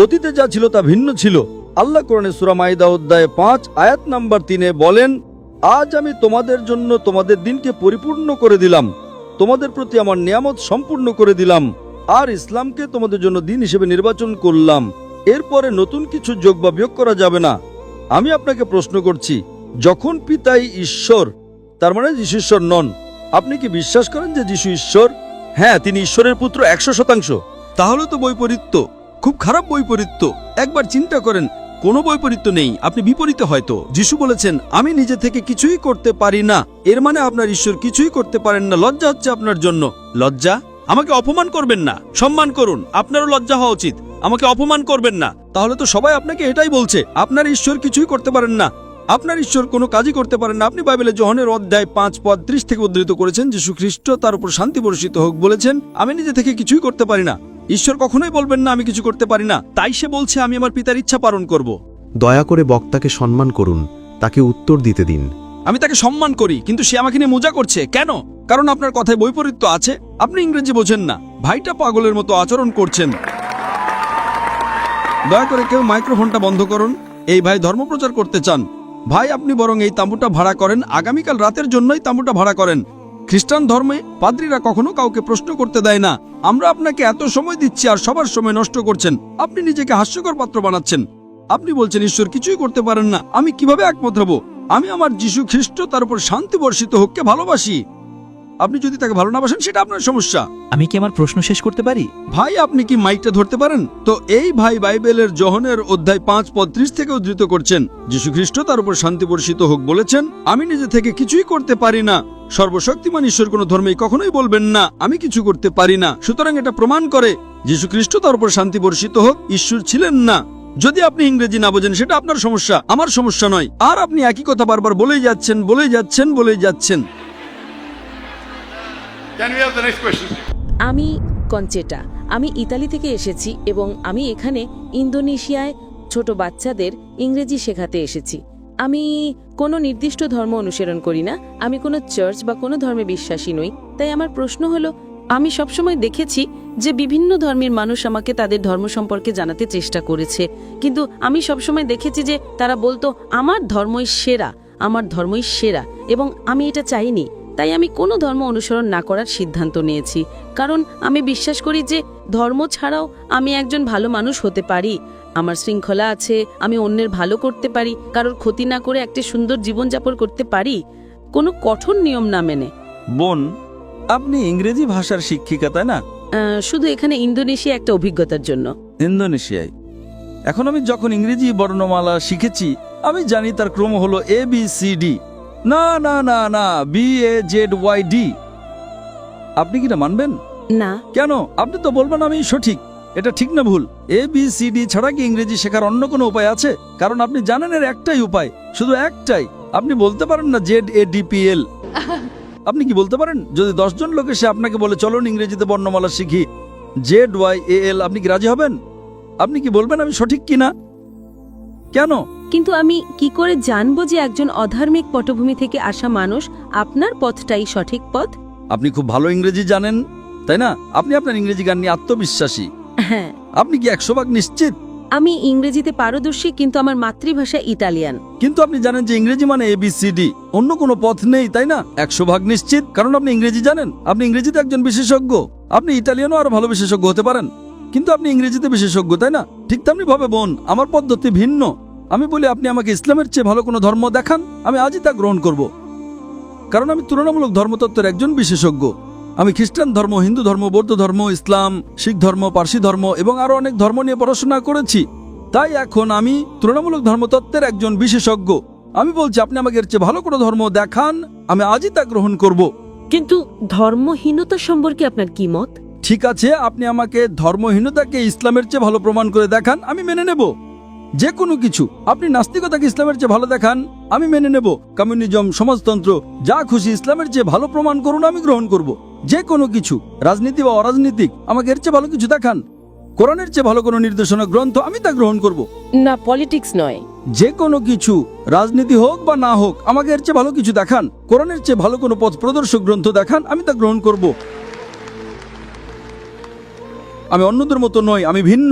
অতীতে যা ছিল তা ভিন্ন ছিল। আল্লাহ কোরআনে সূরা মাইদা অধ্যায় 5 আয়াত নাম্বার 3-এ বলেন, আজ আমি তোমাদের জন্য তোমাদের দিনকে পরিপূর্ণ করে দিলাম, তোমাদের প্রতি আমার নিয়ামত সম্পূর্ণ করে দিলাম, আর ইসলামকে তোমাদের জন্য দিন হিসেবে নির্বাচন করলাম। এরপরে নতুন কিছু যোগ বা বিয়োগ করা যাবে না। আমি আপনাকে প্রশ্ন করছি, যখন পিতাই ঈশ্বর, তার মানে যিশু ঈশ্বর নন, আপনি কি বিশ্বাস করেন যে যিশু ঈশ্বর? হ্যাঁ, তিনি ঈশ্বরের পুত্র 100%। তাহলে তো বৈপরীত্য, খুব খারাপ বৈপরীত্য। একবার চিন্তা করেন, কোনো বৈপরীত্য নেই। আপনি বিপরীতে হয়তো। যিশু বলেছেন আমি নিজে থেকে কিছুই করতে পারি না, এর মানে আপনার ঈশ্বর কিছুই করতে পারেন না। লজ্জা হচ্ছে আপনার জন্য। লজ্জা? আমাকে অপমান করবেন না, সম্মান করুন। আপনারও লজ্জা হওয়া উচিত। আমাকে অপমান করবেন না। তাহলে তো সবাই আপনাকে এটাই বলছে, আপনার ঈশ্বর কিছুই করতে পারেন না, আপনার ঈশ্বর কোনো কাজই করতে পারেন না। আপনি বাইবেলে যোহনের অধ্যায় 5 পদ 30 থেকে উদ্ধৃত করেছেন, যিশু খ্রিস্ট তার উপর শান্তি বর্ষিত হোক বলেছেন আমি নিজে থেকে কিছুই করতে পারি না। ঈশ্বর কখনোই বলবেন না আমি কিছু করতে পারি না। তাই সে বলছে আমি আমার পিতার ইচ্ছা পালন করব। দয়া করে বক্তাকে সম্মান করুন, তাকে উত্তর দিতে দিন। আমি তাকে সম্মান করি, কিন্তু সে আমাকে নিয়ে মজা করছে। কেন? কারণ আপনার কথায় বৈপরীত্য আছে। আপনি ইংরেজি বোঝেন না। ভাইটা পাগলের মতো আচরণ করছেন। দয়া করে কেউ মাইক্রোফোনটা বন্ধ করুন। এই ভাই ধর্মপ্রচার করতে চান। ভাই, আপনি বরং এই তাঁবুটা ভাড়া করেন, আগামীকাল রাতের জন্যই তাঁবুটা ভাড়া করেন। খ্রিস্টান ধর্মে পাদ্রীরা কখনো কাউকে প্রশ্ন করতে দেয় না। আমরা আপনাকে এত সময় দিচ্ছি আর সবার সময় নষ্ট করছেন। আপনি নিজেকে হাস্যকর পাত্র বানাচ্ছেন। আপনি বলছেন ঈশ্বর কিছুই করতে পারেন না। আমি কিভাবে একমত হব? আমি আমার যিশু খ্রিস্ট তার উপর শান্তি বর্ষিত হোককে ভালোবাসি। আপনি যদি তাকে ভালো না বাসেন সেটা আপনার সমস্যা। আমি কি আমার প্রশ্ন শেষ করতে পারি? ভাই আপনি কি মাইকটা ধরতে পারেন? তো এই ভাই বাইবেলের যোহনের অধ্যায় 5:35 থেকে উদ্ধৃত করছেন, যীশু খ্রিস্ট তার উপর শান্তি বর্ষিত হোক বলেছেন, আমি নিজে থেকে কিছুই করতে পারি না। সর্বশক্তিমান ঈশ্বর কোন ধর্মেই কখনোই বলবেন না আমি কিছু করতে পারি না। সুতরাং এটা প্রমাণ করে যীশু খ্রিস্ট তার উপর শান্তি বর্ষিত হোক ঈশ্বর ছিলেন না। যদি আপনি ইংরেজি না বোঝেন সেটা আপনার সমস্যা, আমার সমস্যা নয়। আর আপনি একই কথা বারবার বলেই যাচ্ছেন। আমি কনচেটা, আমি ইতালি থেকে এসেছি এবং আমি এখানে ইন্দোনেশিয়ায় ছোট বাচ্চাদের ইংরেজি শেখাতে এসেছি। আমি কোনো নির্দিষ্ট ধর্ম অনুসরণ করি না, আমি কোনো চার্চ বা কোনো ধর্মে বিশ্বাসী নই। তাই আমার প্রশ্ন হলো, আমি সবসময় দেখেছি যে বিভিন্ন ধর্মের মানুষ আমাকে তাদের ধর্ম সম্পর্কে জানাতে চেষ্টা করেছে, কিন্তু আমি সবসময় দেখেছি যে তারা বলতো আমার ধর্মই সেরা, আমার ধর্মই সেরা, এবং আমি এটা চাইনি। তাই আমি কোনো ধর্ম অনুসরণ না করার সিদ্ধান্ত নিয়েছি, কারণ আমি বিশ্বাস করি যে ধর্ম ছাড়াও আমি একজন ভালো মানুষ হতে পারি। আমার শৃঙ্খলা আছে, আমি অন্যের ভালো করতে পারি, কারোর ক্ষতি না করে একটা সুন্দর জীবনযাপন করতে পারি, কোনো কঠোর নিয়ম না মেনে। বোন, আপনি ইংরেজি ভাষার শিক্ষিকা তাই না? শুধু এখানে ইন্দোনেশিয়া একটা অভিজ্ঞতার জন্য। ইন্দোনেশিয়ায় এখন আমি যখন ইংরেজি বর্ণমালা শিখেছি, আমি জানি তার ক্রম হলো ABCD। না না না না, BAZYD। আপনি কি না মানবেন? না। কেন? আপনি তো বলবেন আমি সঠিক। এটা ঠিক না ভুল? ABCD ছাড়া কি ইংরেজি শেখার অন্য কোনো উপায় আছে? কারণ আপনি জানেন এর একটাই উপায়, শুধু একটাই। আপনি বলতে পারেন না ZADPL? আপনি কি বলতে পারেন? যদি 10 জন লোক এসে আপনাকে বলে চলুন ইংরেজিতে বর্ণমালা শিখি ZYAL, আপনি কি রাজি হবেন? আপনি কি বলবেন আমি সঠিক কিনা? কেন? কিন্তু আমি কি করে জানবো যে একজন অধার্মিক পটভূমি থেকে আসা মানুষ আপনার পথটাই সঠিক পথ? আপনি খুব ভালো ইংরেজি জানেন তাই না? আপনি আপনার ইংরেজি গান নিয়ে আত্মবিশ্বাসী। হ্যাঁ। আপনি কি 100% নিশ্চিত? আমি ইংরেজিতে পারদর্শী, কিন্তু আমার মাতৃভাষা ইতালিয়ান। কিন্তু আপনি জানেন যে ইংরেজি মানে ABCD, অন্য কোনো পথ নেই তাই না? 100% নিশ্চিত, কারণ আপনি ইংরেজি জানেন। আপনি ইংরেজিতে একজন বিশেষজ্ঞ। আপনি ইতালিয়ানও আরো ভালো বিশেষজ্ঞ হতে পারেন, কিন্তু আপনি ইংরেজিতে বিশেষজ্ঞ তাই না? ঠিক তেমনি ভাবে বোন, আমার পদ্ধতি ভিন্ন। আমি বলি আপনি আমাকে ইসলামের চেয়ে ভালো কোনো ধর্ম দেখান, আমি আজই তা গ্রহণ করব, কারণ আমি তুলনামূলক ধর্মতত্ত্বের একজন বিশেষজ্ঞ। আমি খ্রিস্টান ধর্ম, হিন্দু ধর্ম, বৌদ্ধ ধর্ম, ইসলাম, শিখ ধর্ম, পার্সি ধর্ম এবং আরো অনেক ধর্ম নিয়ে পড়াশোনা করেছি। তাই এখন আমি তুলনামূলক ধর্মতত্ত্বের একজন বিশেষজ্ঞ। আমি বলছি আপনি আমাকে এর চেয়ে ভালো কোনো ধর্ম দেখান, আমি আজই তা গ্রহণ করব। কিন্তু ধর্মহীনতা সম্পর্কে আপনার কি মত? ঠিক আছে, আপনি আমাকে ধর্মহীনতাকে ইসলামের চেয়ে ভালো প্রমাণ করে দেখান, আমি মেনে নেব। যে কোনো কিছু। আপনি নাস্তিকতাকে ইসলামের চেয়ে ভালো দেখান, আমি মেনে নেব। কমিউনিজম, সমাজতন্ত্র, যা খুশি ইসলামের চেয়ে ভালো প্রমাণ করুন, আমি গ্রহণ করব। যে কোনো কিছু, রাজনীতি বা অরাজনীতিক, আমাকে এর চেয়ে ভালো কিছু দেখান। কোরআনের চেয়ে ভালো কোনো নির্দেশনা গ্রন্থ, আমি তা গ্রহণ করব। না, পলিটিক্স নয়, যে কোনো কিছু, রাজনীতি হোক বা না হোক, আমাকে এর চেয়ে ভালো কিছু দেখান। কোরআনের চেয়ে ভালো কোনো পথ প্রদর্শক গ্রন্থ দেখান, আমি তা গ্রহণ করব। আমি অন্যদের মতো নই, আমি ভিন্ন,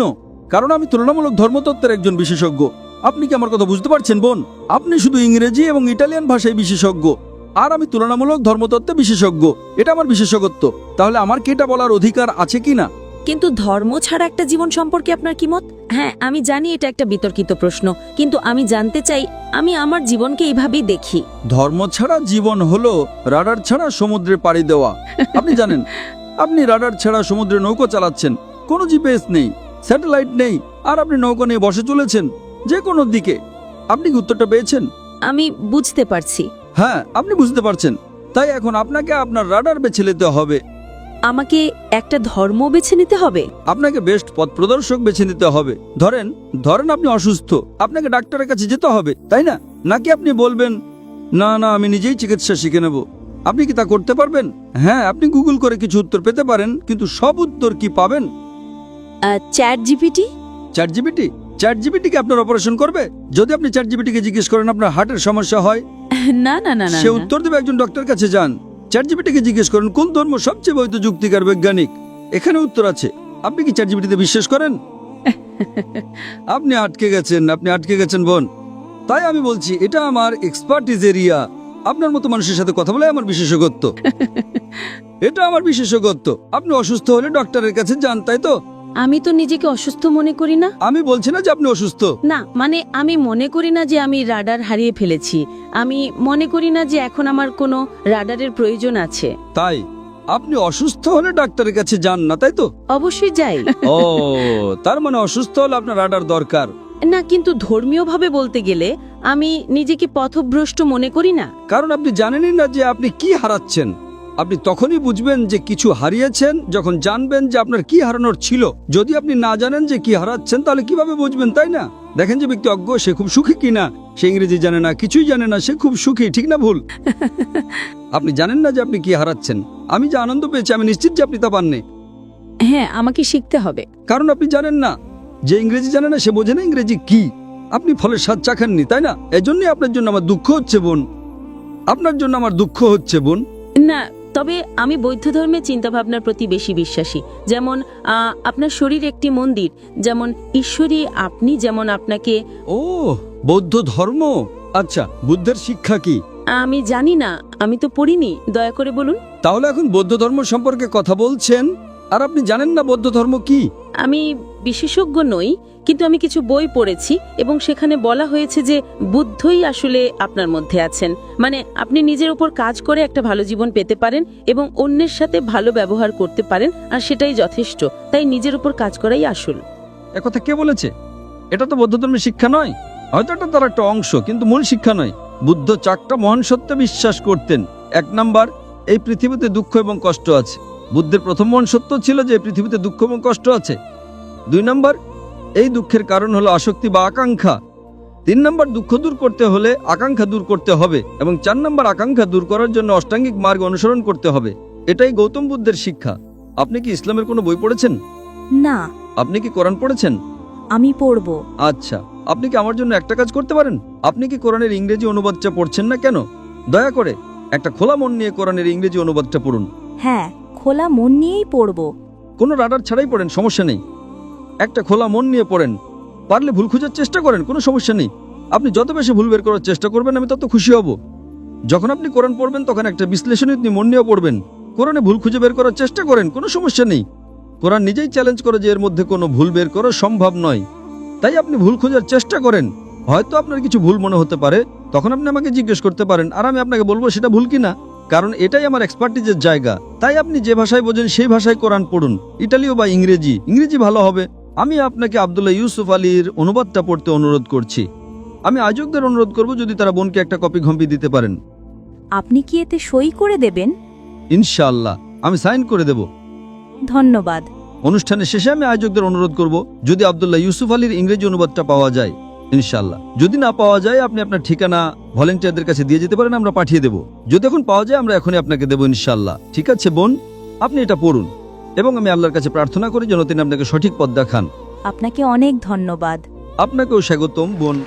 কারণ আমি তুলনামূলক ধর্মতত্ত্বের একজন বিশেষজ্ঞ। আপনি কি আমার কথা বুঝতে পারছেন বোন? আপনি শুধু ইংরেজি এবং ইটালিয়ান ভাষায় বিশেষজ্ঞ, আর আমি তুলনামূলক ধর্মতত্ত্বে বিশেষজ্ঞ। এটা আমার বিশেষজ্ঞত্ব। তাহলে আমার কি এটা বলার অধিকার আছে কি না? কিন্তু ধর্ম ছাড়া একটা জীবন সম্পর্কে আপনার কি মত? হ্যাঁ, আমি জানি এটা একটা বিতর্কিত প্রশ্ন, কিন্তু আমি জানতে চাই। আমি আমার জীবনকে এইভাবেই দেখি। ধর্ম ছাড়া জীবন হলো রাডার ছাড়া সমুদ্রে পাড়ি দেওয়া। আপনি জানেন, আপনি রাডার ছাড়া সমুদ্রে নৌকো চালাচ্ছেন, কোনো জিপিএস নেই, স্যাটেলাইট নেই, আর আপনি নৌকা নিয়ে বসে চলেছেন যে কোনো দিকে। আপনি কি উত্তরটা পেয়েছেন? আমি বুঝতে পারছি। হ্যাঁ, আপনি বুঝতে পারছেন। তাই এখন আপনাকে আপনার রাডার বেছে নিতে হবে। আমাকে একটা ধর্ম বেছে নিতে হবে? আপনাকে বেস্ট পথ প্রদর্শক বেছে নিতে হবে। ধরেন আপনি অসুস্থ, আপনাকে ডাক্তারের কাছে যেতে হবে তাই না? নাকি আপনি বলবেন না না আমি নিজেই চিকিৎসা শিখে নেব? আপনি কি তা করতে পারবেন? হ্যাঁ, আপনি গুগল করে কিছু উত্তর পেতে পারেন, কিন্তু সব উত্তর কি পাবেন? Chat GPT? চ্যাট জিপিটি কি আপনার অপারেশন করবে? যদি আপনি চ্যাট জিপিটিকে জিজ্ঞেস করেন আপনার হার্টের সমস্যা হয়, না না না না, সে উত্তর দেবে একজন ডক্টরের কাছে যান। চ্যাট জিপিটিকে জিজ্ঞেস করেন কোন ধর্ম সবচেয়ে বৈধ যুক্তিকার বৈজ্ঞানিক, এখানে উত্তর আছে। আপনি কি চ্যাট জিপিটিতে বিশ্বাস করেন? আপনি আটকে গেছেন বোন। তাই আমি বলছি এটা আমার এক্সপার্টিজ এরিয়া। আপনার মতো মানুষের সাথে কথা বলে আমার বিশেষজ্ঞত্ব। এটা আমার বিশেষজ্ঞত্ব। আপনি অসুস্থ হলে ডক্টরের কাছে যান, তাই তো? আমি তো নিজেকে অসুস্থ মনে করি না। আমি বলছি না যে আপনি অসুস্থ। না, মানে আমি মনে করি না যে আমি রাডার হারিয়ে ফেলেছি। আমি মনে করি না যে এখন আমার কোনো রাডারের প্রয়োজন আছে। তাই আপনি অসুস্থ হলে ডাক্তারের কাছে যান না, তাই তো? অবশ্যই যাই। ও, তার মানে অসুস্থ হলে আপনার রাডার দরকার না, কিন্তু ধর্মীয়ভাবে বলতে গেলে আমি নিজেকে পথভ্রষ্ট মনে করি না। কারণ আপনি জানেনই না যে আপনি কি হারাচ্ছেন। আপনি তখনই বুঝবেন যে কিছু হারিয়েছেন যখন জানবেন যে আপনার কি হারানোর ছিল। যদি আপনি না জানেন যে কি হারাচ্ছেন তাহলে কিভাবে বুঝবেন, তাই না? দেখেন যে ব্যক্তি অজ্ঞ, সে খুব সুখী কিনা। সে ইংরেজি জানে না, কিছুই জানে না, সে খুব সুখী, ঠিক না ভুল? আপনি জানেন না যে আপনি কি হারাচ্ছেন। আমি যে আনন্দ পেয়েছি আমি নিশ্চিত যে আপনি তা পাননি। হ্যাঁ, আমাকে শিখতে হবে। কারণ আপনি জানেন না, যে ইংরেজি জানে না সে বোঝে না ইংরেজি কি। আপনি ফলের স্বাদ চাখাননি, তাই না? এজন্যই আপনার জন্য আমার দুঃখ হচ্ছে বোন, আপনার জন্য আমার দুঃখ হচ্ছে বোন। না, তবে আমি বৌদ্ধ ধর্মের চিন্তাভাবনার প্রতি বেশি বিশ্বাসী। যেমন আপনার শরীর একটি মন্দির, যেমন ঈশ্বরী আপনি, যেমন আপনাকে। ও, বৌদ্ধ ধর্ম। আচ্ছা, বুদ্ধের শিক্ষা কি? আমি জানি না, আমি তো পড়িনি, দয়া করে বলুন। তাহলে এখন বৌদ্ধ ধর্ম সম্পর্কে কথা বলছেন আর আপনি জানেন না বৌদ্ধ ধর্ম কি? আমি বিশেষজ্ঞ নই, কিন্তু আমি কিছু বই পড়েছি এবং সেখানে বলা হয়েছে যে বুদ্ধই আসলে আপনার মধ্যে আছেন। মানে আপনি নিজের উপর কাজ করে একটা ভালো জীবন পেতে পারেন এবং অন্যের সাথে ভালো ব্যবহার করতে পারেন, আর সেটাই যথেষ্ট। তাই নিজের উপর কাজ করাই আসল। একথা কে বলেছে? এটা তো বৌদ্ধ ধর্মের শিক্ষা নয়। হয়তো এটা তার একটা অংশ, কিন্তু মূল শিক্ষা নয়। বুদ্ধ 4টা মহান সত্যে বিশ্বাস করতেন। 1 নাম্বার, এই পৃথিবীতে দুঃখ এবং কষ্ট আছে। বুদ্ধের প্রথম মহান সত্য ছিল যে এই পৃথিবীতে দুঃখ এবং কষ্ট আছে। 2 নাম্বার, এই দুঃখের কারণ হলো আসক্তি বা আকাঙ্ক্ষা। 3 নাম্বার, দুঃখ দূর করতে হলে আকাঙ্ক্ষা দূর করতে হবে। এবং 4 নাম্বার, আকাঙ্ক্ষা দূর করার জন্য অষ্টাঙ্গিক মার্গ অনুসরণ করতে হবে। এটাই গৌতম বুদ্ধের শিক্ষা। আপনি কি ইসলামের কোনো বই পড়েছেন? না। আপনি কি কোরআন পড়েছেন? আমি পড়ব। আচ্ছা, আপনি কি আমার জন্য একটা কাজ করতে পারেন? আপনি কি কোরআনের ইংরেজি অনুবাদটা পড়ছেন না কেন? দয়া করে একটা খোলা মন নিয়ে কোরআনের ইংরেজি অনুবাদটা পড়ুন। হ্যাঁ, খোলা মন নিয়েই পড়ব। কোনো রাডার ছাড়াই পড়েন, সমস্যা নেই। একটা খোলা মন নিয়ে পড়েন। পারলে ভুল খোঁজার চেষ্টা করেন, কোনো সমস্যা নেই। আপনি যত বেশি ভুল বের করার চেষ্টা করবেন আমি তত খুশি হব। যখন আপনি কোরআন পড়বেন তখন একটা বিশ্লেষণী মন নিয়েও পড়বেন। কোরআনে ভুল খুঁজে বের করার চেষ্টা করেন, কোনো সমস্যা নেই। কোরআন নিজেই চ্যালেঞ্জ করে যে এর মধ্যে কোনো ভুল বের করা সম্ভব নয়। তাই আপনি ভুল খোঁজার চেষ্টা করেন। হয়তো আপনার কিছু ভুল মনে হতে পারে, তখন আপনি আমাকে জিজ্ঞেস করতে পারেন, আর আমি আপনাকে বলবো সেটা ভুল কিনা। কারণ এটাই আমার এক্সপার্টিজের জায়গা। তাই আপনি যে ভাষায় বোঝেন সেই ভাষায় কোরআন পড়ুন, ইটালীয় বা ইংরেজি। ইংরেজি ভালো হবে। আমি আপনাকে আব্দুল্লাহ ইউসুফ আলীর অনুবাদটা পড়তে অনুরোধ করছি। আমি আয়োজকদের অনুরোধ করব যদি তারা বোনকে একটা কপি ঘম্পি দিতে পারেন। আপনি কি এতে সই করে দেবেন? ইনশাআল্লাহ আমি সাইন করে দেব। ধন্যবাদ। অনুষ্ঠানের শেষে আমি আয়োজকদের অনুরোধ করব যদি আব্দুল্লাহ ইউসুফ আলীর ইংরেজি অনুবাদটা পাওয়া যায়, ইনশাআল্লাহ। যদি না পাওয়া যায় আপনি আপনার ঠিকানা ভলেন্টিয়ারদের কাছে দিয়ে যেতে পারেন, আমরা পাঠিয়ে দেব। যদি এখন পাওয়া যায় আমরা এখনই আপনাকে দেবো, ইনশাআল্লাহ। ঠিক আছে বোন, আপনি এটা পড়ুন এবং আমি আল্লাহর কাছে প্রার্থনা করি যেন তিনি আপনাকে সঠিক পথ দেখান। আপনাকে অনেক ধন্যবাদ। আপনাকেও স্বাগতম বোন।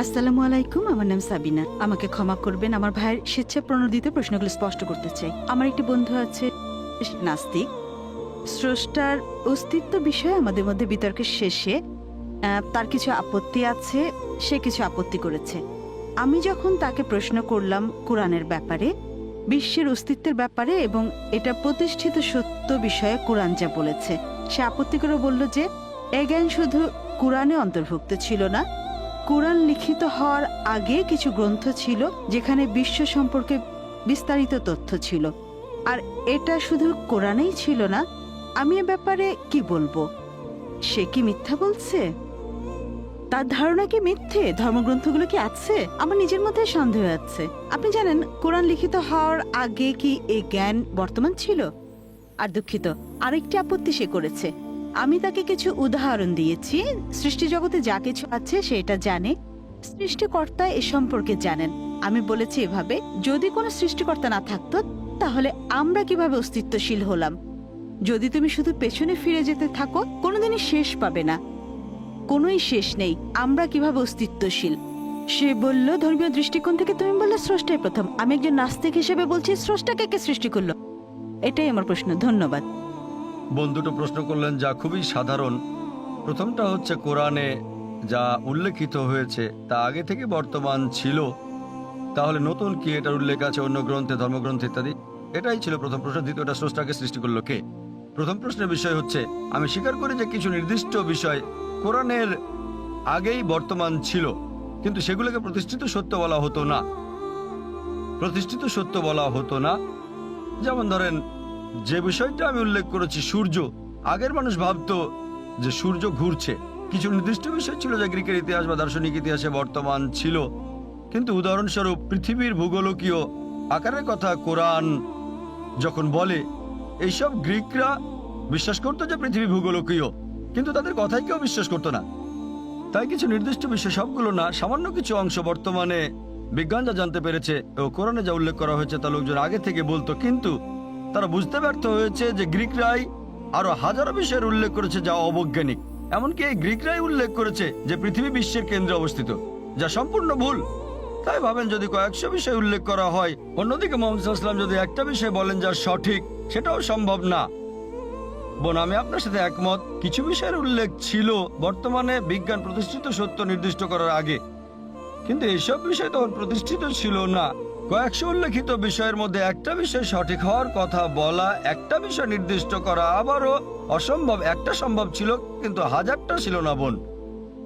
আসসালামু আলাইকুম, আমার নাম সাবিনা। আমাকে ক্ষমা করবেন, আমার ভাইয়ের স্বেচ্ছা প্রণোদিত প্রশ্নগুলো স্পষ্ট করতে চাই। আমার একটি বন্ধু আছে নাস্তিক। স্রষ্টার অস্তিত্ব বিষয়ে আমাদের মধ্যে বিতর্কের শেষে তার কিছু আপত্তি আছে, সে কিছু আপত্তি করেছে। আমি যখন তাকে প্রশ্ন করলাম কোরআনের ব্যাপারে, বিশ্বের অস্তিত্বের ব্যাপারে এবং এটা প্রতিষ্ঠিত সত্য বিষয়ে কোরআন যা বলেছে, সে আপত্তি করে বলল যে এ জ্ঞান শুধু কোরআনে অন্তর্ভুক্ত ছিল না, কোরআন লিখিত হওয়ার আগে কিছু গ্রন্থ ছিল যেখানে বিশ্ব সম্পর্কে বিস্তারিত তথ্য ছিল। আর এটা শুধু কোরআনেই ছিল না। আমি এ ব্যাপারে কি বলবো? সে কি মিথ্যা বলছে? তার ধারণা কি মিথ্যে? ধর্মগ্রন্থগুলো কি আছে? আমার নিজের মধ্যে সন্দেহ আছে। আপনি জানেন কোরআন লিখিত হওয়ার আগে কি এই জ্ঞান বর্তমান ছিল? আর দুঃখিত, আরেকটি আপত্তি সে করেছে। আমি তাকে কিছু উদাহরণ দিয়েছি। সৃষ্টি জগতে যা কিছু আছে সেটা জানে, সৃষ্টিকর্তা এ সম্পর্কে জানেন। আমি বলেছি এভাবে, যদি কোনো সৃষ্টিকর্তা না থাকতো তাহলে আমরা কিভাবে অস্তিত্বশীল হলাম? যদি তুমি শুধু পেছনে ফিরে যেতে থাকো কোনোদিনই শেষ পাবে না, কোনোই শেষ নেই। আমরা কিভাবে অস্তিত্বশীল? সে বলল ধর্মীয় দৃষ্টিকোণ থেকে। তুমি বললে স্রষ্টাই প্রথম। আমি একজন নাস্তিক হিসেবে বলছি, স্রষ্টাকে কে সৃষ্টি করলো? এটাই আমার প্রশ্ন। ধন্যবাদ। বন্ধুটা প্রশ্ন করলেন যা খুবই সাধারণ। প্রথমটা হচ্ছে কোরআনে যা উল্লেখিত হয়েছে তা আগে থেকে বর্তমান ছিল, তাহলে নতুন কি এটার উল্লেখ আছে অন্য গ্রন্থে, ধর্মগ্রন্থে ইত্যাদি? এটাই ছিল প্রথম প্রশ্ন। দ্বিতীয়টা, স্রষ্টাকে সৃষ্টি করলো কে? প্রথম প্রশ্নের বিষয় হচ্ছে, আমি স্বীকার করি যে কিছু নির্দিষ্ট বিষয় কোরআনের আগেই বর্তমান ছিল, কিন্তু সেগুলোকে প্রতিষ্ঠিত সত্য বলা হতো না। প্রতিষ্ঠিত সত্য বলা হতো না। যেমন ধরেন, যে বিষয়টা আমি উল্লেখ করেছি, সূর্য, আগের মানুষ ভাবতো যে সূর্য ঘুরছে। কিছু নির্দিষ্ট বিষয় ছিল যা গ্রিকের ইতিহাস বা দার্শনিক ইতিহাসে বর্তমান ছিল, কিন্তু উদাহরণস্বরূপ পৃথিবীর ভূগোলকীয় আকারের কথা কোরআন যখন বলে, এইসব গ্রিকরা বিশ্বাস করতো যে পৃথিবী ভূগোলকীয়, কিন্তু তাদের কথাই কেউ বিশ্বাস করতো না। তাই কিছু নির্দিষ্ট বিষয়, সবগুলো না, সামান্য কিছু অংশ বর্তমানে বিজ্ঞান যা জানতে পেরেছে ও কোরআনে যা উল্লেখ করা হয়েছে তা লোকজন আগে থেকে বলতো, কিন্তু তারা বুঝতে ব্যর্থ হয়েছে যে গ্রিকরাই আরো হাজারো বিষয়ের উল্লেখ করেছে যা অবৈজ্ঞানিক। এমনকি এই গ্রিকরাই উল্লেখ করেছে যে পৃথিবী বিশ্বের কেন্দ্রে অবস্থিত, যা সম্পূর্ণ ভুল। তাই ভাবেন, যদি কয়েকশো বিষয় উল্লেখ করা হয়, অন্যদিকে মোহাম্মদ সাল্লাল্লাহু আলাইহি ওয়াসাল্লাম যদি একটা বিষয় বলেন যা সঠিক, সেটাও সম্ভব না। বোন, আমি আপনার সাথে একমত, কিছু বিষয়ের উল্লেখ ছিল বর্তমানে বিজ্ঞান প্রতিষ্ঠিত সত্য নির্দিষ্ট করার আগে, কিন্তু এইসব বিষয় তখন প্রতিষ্ঠিত ছিল না। কয়েকশো উল্লেখিত বিষয়ের মধ্যে একটা বিষয় সঠিক হওয়ার কথা বলা, একটা বিষয় নির্দিষ্ট করা আবারও অসম্ভব। একটা সম্ভব ছিল, কিন্তু হাজারটা ছিল না বোন,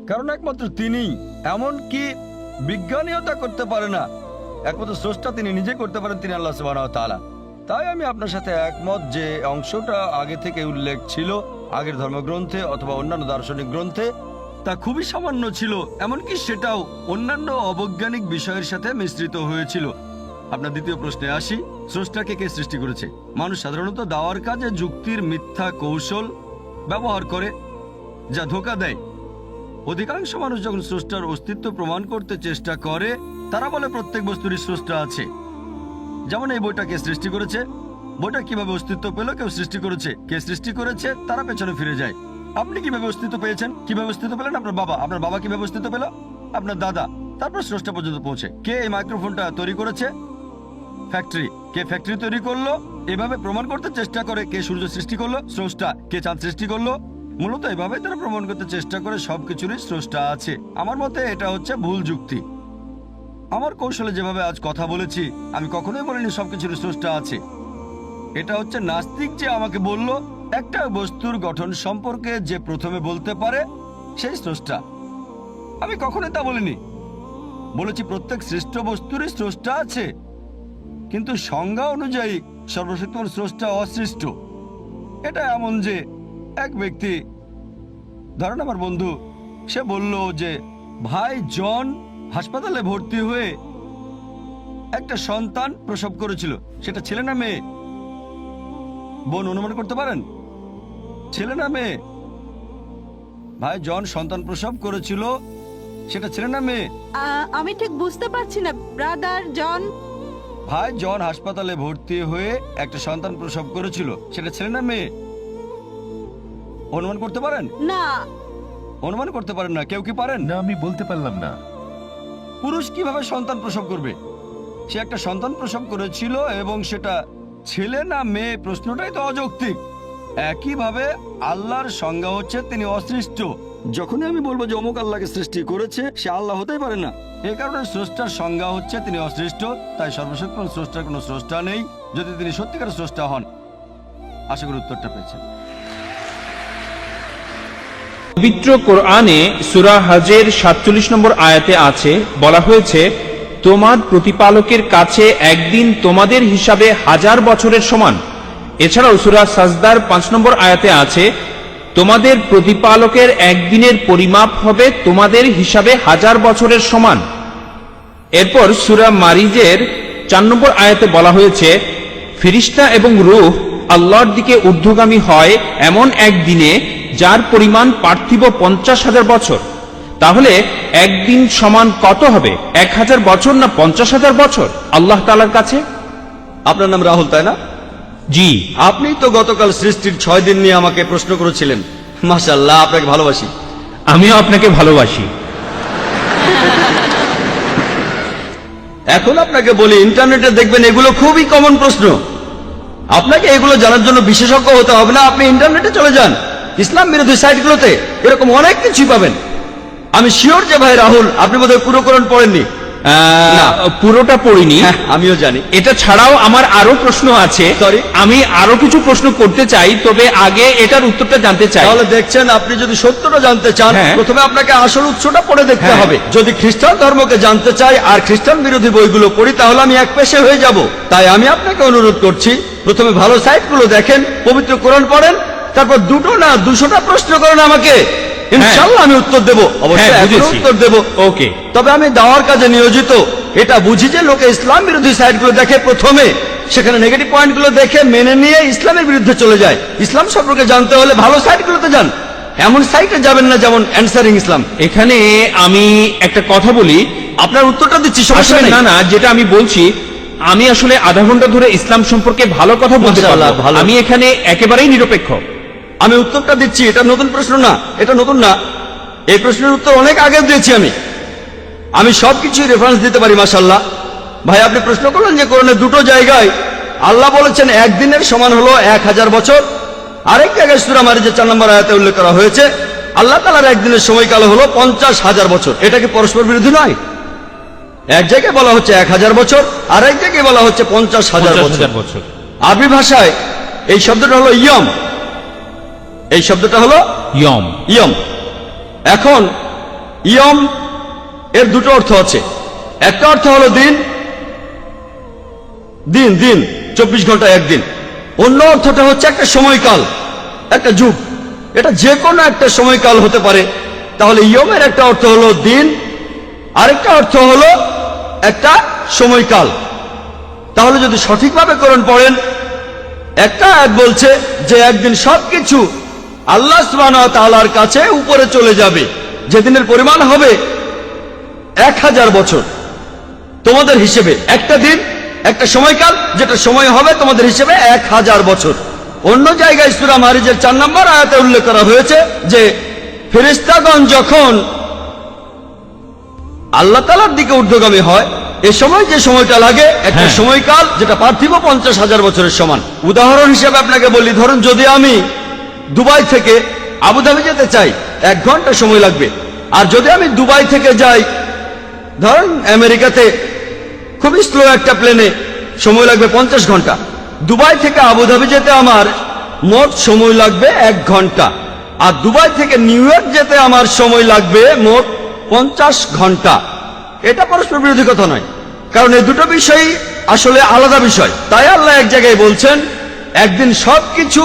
কারণ একমাত্র তিনিই। এমনকি বিজ্ঞানীও তা করতে পারে না, একমাত্র স্রষ্টা তিনি নিজে করতে পারেন, তিনি আল্লাহ সুবহানাহু ওয়া তাআলা। তাই আমি আপনার সাথে একমত যে অংশটা আগে থেকে উল্লেখ ছিল আগের ধর্মগ্রন্থে অথবা অন্যান্য দার্শনিক গ্রন্থে, তা খুবই সামান্য ছিল, এমনকি সেটাও অন্যান্য অবৈজ্ঞানিক বিষয়ের সাথে মিশ্রিত হয়েছিল। আপনার দ্বিতীয় প্রশ্নে আসি, স্রষ্টাকে কে সৃষ্টি করেছে? মানুষ সাধারণত দাওয়ার কাজে যুক্তির মিথ্যা কৌশল ব্যবহার করে, যা ধোঁকা দেয়। অধিকাংশ মানুষ যখন স্রষ্টার অস্তিত্ব প্রমাণ করতে চেষ্টা করে, তারা বলে প্রত্যেক বস্তুরই স্রষ্টা আছে। যেমন এই বইটা কে সৃষ্টি করেছে, বইটা কিভাবে অস্তিত্ব পেল, কেউ সৃষ্টি করেছে, কে সৃষ্টি করেছে, তারা পেছনে ফিরে যায়। আপনি কিভাবে অস্তিত্ব পেয়েছেন, কিভাবে অস্তিত্ব পেলেন? আপনার বাবা কিভাবে অস্তিত্ব পেল? আপনার দাদা, তারপর স্রষ্টা পর্যন্ত পৌঁছে। কে এই মাইক্রোফোনটা তৈরি করেছে? ফ্যাক্টরি। কে ফ্যাক্টরি তৈরি করলো? এভাবে প্রমাণ করতে চেষ্টা করে কে সূর্য সৃষ্টি করলো, স্রষ্টা। কে চাঁদ সৃষ্টি করলো, মূলত এভাবে তারা প্রমাণ করতে চেষ্টা করে সবকিছুরই স্রষ্টা আছে। আমার মতে এটা হচ্ছে ভুল যুক্তি। আমার কৌশলে যেভাবে আজ কথা বলেছি, আমি কখনোই বলিনি সবকিছুরই স্রষ্টা আছে। এটা হচ্ছে নাস্তিক যে আমাকে বলল একটা বস্তুর গঠন সম্পর্কে যে প্রথমে বলতে পারে সেই স্রষ্টা। আমি কখনোই তা বলিনি। বলেছি প্রত্যেক সৃষ্ট বস্তুরই স্রষ্টা আছে, কিন্তু সংজ্ঞা অনুযায়ী সর্বশক্তিমান স্রষ্টা অসৃষ্ট। এটা এমন যে এক ব্যক্তি, ধরেন আমার বন্ধু, সে বলল যে ভাই জন হাসপাতালে ভর্তি হয়ে একটা সন্তান প্রসব করেছিল, সেটা ছেলে না মেয়ে? বোন, অনুমান করতে পারেন ছেলে না মেয়ে? ভাই জন সন্তান প্রসব করেছিল, সেটা ছেলে না মেয়ে? আমি ঠিক বুঝতে পারছি না ব্রাদার জন। ভাই জন হাসপাতালে ভর্তি হয়ে একটা সন্তান প্রসব করেছিল, সেটা ছেলে না মেয়ে? অনুমান করতে পারেন? না, অনুমান করতে পারেন না? কেউ কি পারেন? না, আমি বলতে পারলাম না। পুরুষ কিভাবে সন্তান প্রসব করবে? সে একটা সন্তান প্রসব করেছিল এবং সেটা ছেলে না মেয়ে, প্রশ্নটাই তো অযৌক্তিক। একইভাবে আল্লাহর সংজ্ঞা হচ্ছে তিনি অসৃষ্ট। যখনই আমি বলবো যে অমুক আল্লাহকে সৃষ্টি করেছে, সে আল্লাহ হতেই পারে না। এই কারণে স্রষ্টার সংজ্ঞা হচ্ছে তিনি অসৃষ্ট। তাই সর্বশক্তিমান স্রষ্টার কোনো স্রষ্টা নেই, যদি তিনি সত্যিকার স্রষ্টা হন। আশা করি উত্তরটা পেয়েছেন। পবিত্র কোরআনে সূরা হজের ৪৭ নম্বর আয়াতে আছে, বলা হয়েছে, তোমার প্রতিপালকের কাছে একদিন তোমাদের হিসাবে 1000 বছরের সমান। এছাড়াও সূরা সাজদার 5 নম্বর আয়াতে আছে, তোমাদের প্রতিপালকের একদিনের পরিমাপ হবে তোমাদের হিসাবে 1000 বছরের সমান। এরপর সূরা মারিজের 4 নম্বর আয়াতে বলা হয়েছে, ফিরিস্তা এবং রূহ আল্লাহর দিকে ঊর্ধ্বগামী হয় এমন একদিনে যার পরিমাণ পার্থিব 50,000 বছর। তাহলে একদিন সমান কত হবে? 1000 বছর না 50,000 বছর আল্লাহ তাআলার কাছে? আপনার নাম রাহুল, তাই না? জি। আপনি তো গতকাল সৃষ্টির 6 দিন নিয়ে আমাকে প্রশ্ন করেছিলেন। মাশাআল্লাহ, আপনাকে ভালোবাসি। আমিও আপনাকে ভালোবাসি। এখন আপনাকে বলি, ইন্টারনেটে দেখবেন এগুলো খুবই কমন প্রশ্ন। আপনাকে এগুলো জানার জন্য বিশেষজ্ঞ হতে হবে না। আপনি ইন্টারনেটে চলে যান, ইসলাম বিরোধী সাইটগুলোতে এরকম অনেক কিছুই পাবেন। আমি শিওর যে ভাই রাহুল, আপনি বোধহয় পুরো কোরআন পড়েননি। পুরোটা পড়িনি। আমিও জানি। এটা ছাড়াও আমার আরো প্রশ্ন আছে। আমি আরো কিছু প্রশ্ন করতে চাই, তবে আগে এটার উত্তরটা জানতে চাই। তাহলে দেখছেন, আপনি যদি সত্যটা জানতে চান, প্রথমে আপনাকে আসল উৎসটা পড়ে দেখতে হবে। যদি খ্রিস্টান ধর্মকে জানতে চাই আর খ্রিস্টান বিরোধী বইগুলো পড়ি, তাহলে আমি এক পেশে হয়ে যাব। তাই আমি আপনাকে অনুরোধ করছি, প্রথমে ভালো সাইটগুলো দেখেন, পবিত্র কোরআন পড়েন, তারপর 2টো না 200টা প্রশ্ন করেন আমাকে, ইনশাআল্লাহ আমি উত্তর দেব। অবশ্যই এখনো উত্তর দেব। ওকে। তবে আমি দাওয়ার কাজে নিয়োজিত, এটা বুঝি যে লোকে ইসলাম বিরোধী সাইটগুলো দেখে, প্রথমে সেখানে নেগেটিভ পয়েন্টগুলো দেখে মেনে নিয়ে ইসলামের বিরুদ্ধে চলে যায়। ইসলাম সম্পর্কে জানতে হলে ভালো সাইটগুলোতে যান, এমন সাইটে যাবেন না যেমন অ্যানসারিং ইসলাম। এখানে আমি একটা কথা বলি, আপনার উত্তরটা দিচ্ছি, সমস্যা নেই। না না, যেটা আমি বলছি, আমি আসলে আধা ঘন্টা ধরে ইসলাম সম্পর্কে ভালো কথা বলতে পারলাম। আমি এখানে একেবারেই নিরপেক্ষ। আমি উত্তরটা দিচ্ছি, এটা নতুন প্রশ্ন না, এটা নতুন না। এই প্রশ্নের উত্তর অনেক আগে দিয়েছি আমি সবকিছু রেফারেন্স দিতে পারি। মাশাআল্লাহ ভাই, আপনি প্রশ্ন করলেন যে কোরআনে 2টো জায়গায় আল্লাহ বলেছেন একদিনের সমান হলো 1000 বছর। আরেক জায়গায় সূরা মারিজের 4 নম্বর আয়াতে উল্লেখ করা হয়েছে আল্লাহ তাআলার একদিনের সময়কাল হলো 50,000 বছর। এটা কি পরস্পর বিরোধী নয়? এক জায়গায় বলা হচ্ছে 1000 বছর, আরেক জায়গায় বলা হচ্ছে 50,000 বছর। আরবি ভাষায় এই শব্দটা হলো ইয়ম। এই শব্দটা হলো ইয়ম। ইয়ম। এখন ইয়ম এর 2টো অর্থ আছে। একটা অর্থ হলো দিন, দিন দিন 24 ঘন্টা একদিন। অন্য অর্থটা হচ্ছে একটা সময়কাল, একটা যুগ। এটা যে কোনো একটা সময়কাল হতে পারে। তাহলে ইয়মের একটা অর্থ হলো দিন, আরেকটা অর্থ হলো একটা সময়কাল। তাহলে যদি সঠিকভাবে কোরআন পড়েন, একটা আয়াত বলছে যে একদিন সবকিছু আল্লাহ সুবহানাহু ওয়া তাআলার কাছে উপরে চলে যাবে, যেদিনের পরিমাণ হবে 1000 বছর তোমাদের হিসেবে। একটা দিন, একটা সময়কাল, যেটা সময় হবে তোমাদের হিসেবে 1000 বছর। অন্য জায়গায় সূরা মারিজের 4 নম্বর আয়াতে উল্লেখ করা হয়েছে যে ফেরেশতাগণ যখন আল্লাহ তাআলার দিকে ঊর্ধ্বগামী হয়, এ সময় যে সময়টা লাগে একটা সময়কাল, যেটা পার্থিব 50,000 বছরের সমান। উদাহরণ হিসেবে আপনাকে বলি, ধরুন যদি আমি দুবাই থেকে আবুধাবি যেতে চাই, 1 ঘন্টা সময় লাগবে। আর যদি আমি দুবাই থেকে যাই ধরুন আমেরিকাতে, খুবই স্লো একটা প্লেনে, সময় লাগবে 50 ঘন্টা। দুবাই থেকে আবুধাবি যেতে আমার মোট সময় লাগবে 1 ঘন্টা। আর দুবাই থেকে নিউ ইয়র্ক যেতে আমার সময় লাগবে মোট 50 ঘন্টা। এটা পরস্পর বিরোধী কথা নয়, কারণ এই 2টো বিষয়ই আসলে আলাদা বিষয়। তাই আল্লাহ এক জায়গায় বলছেন একদিন সবকিছু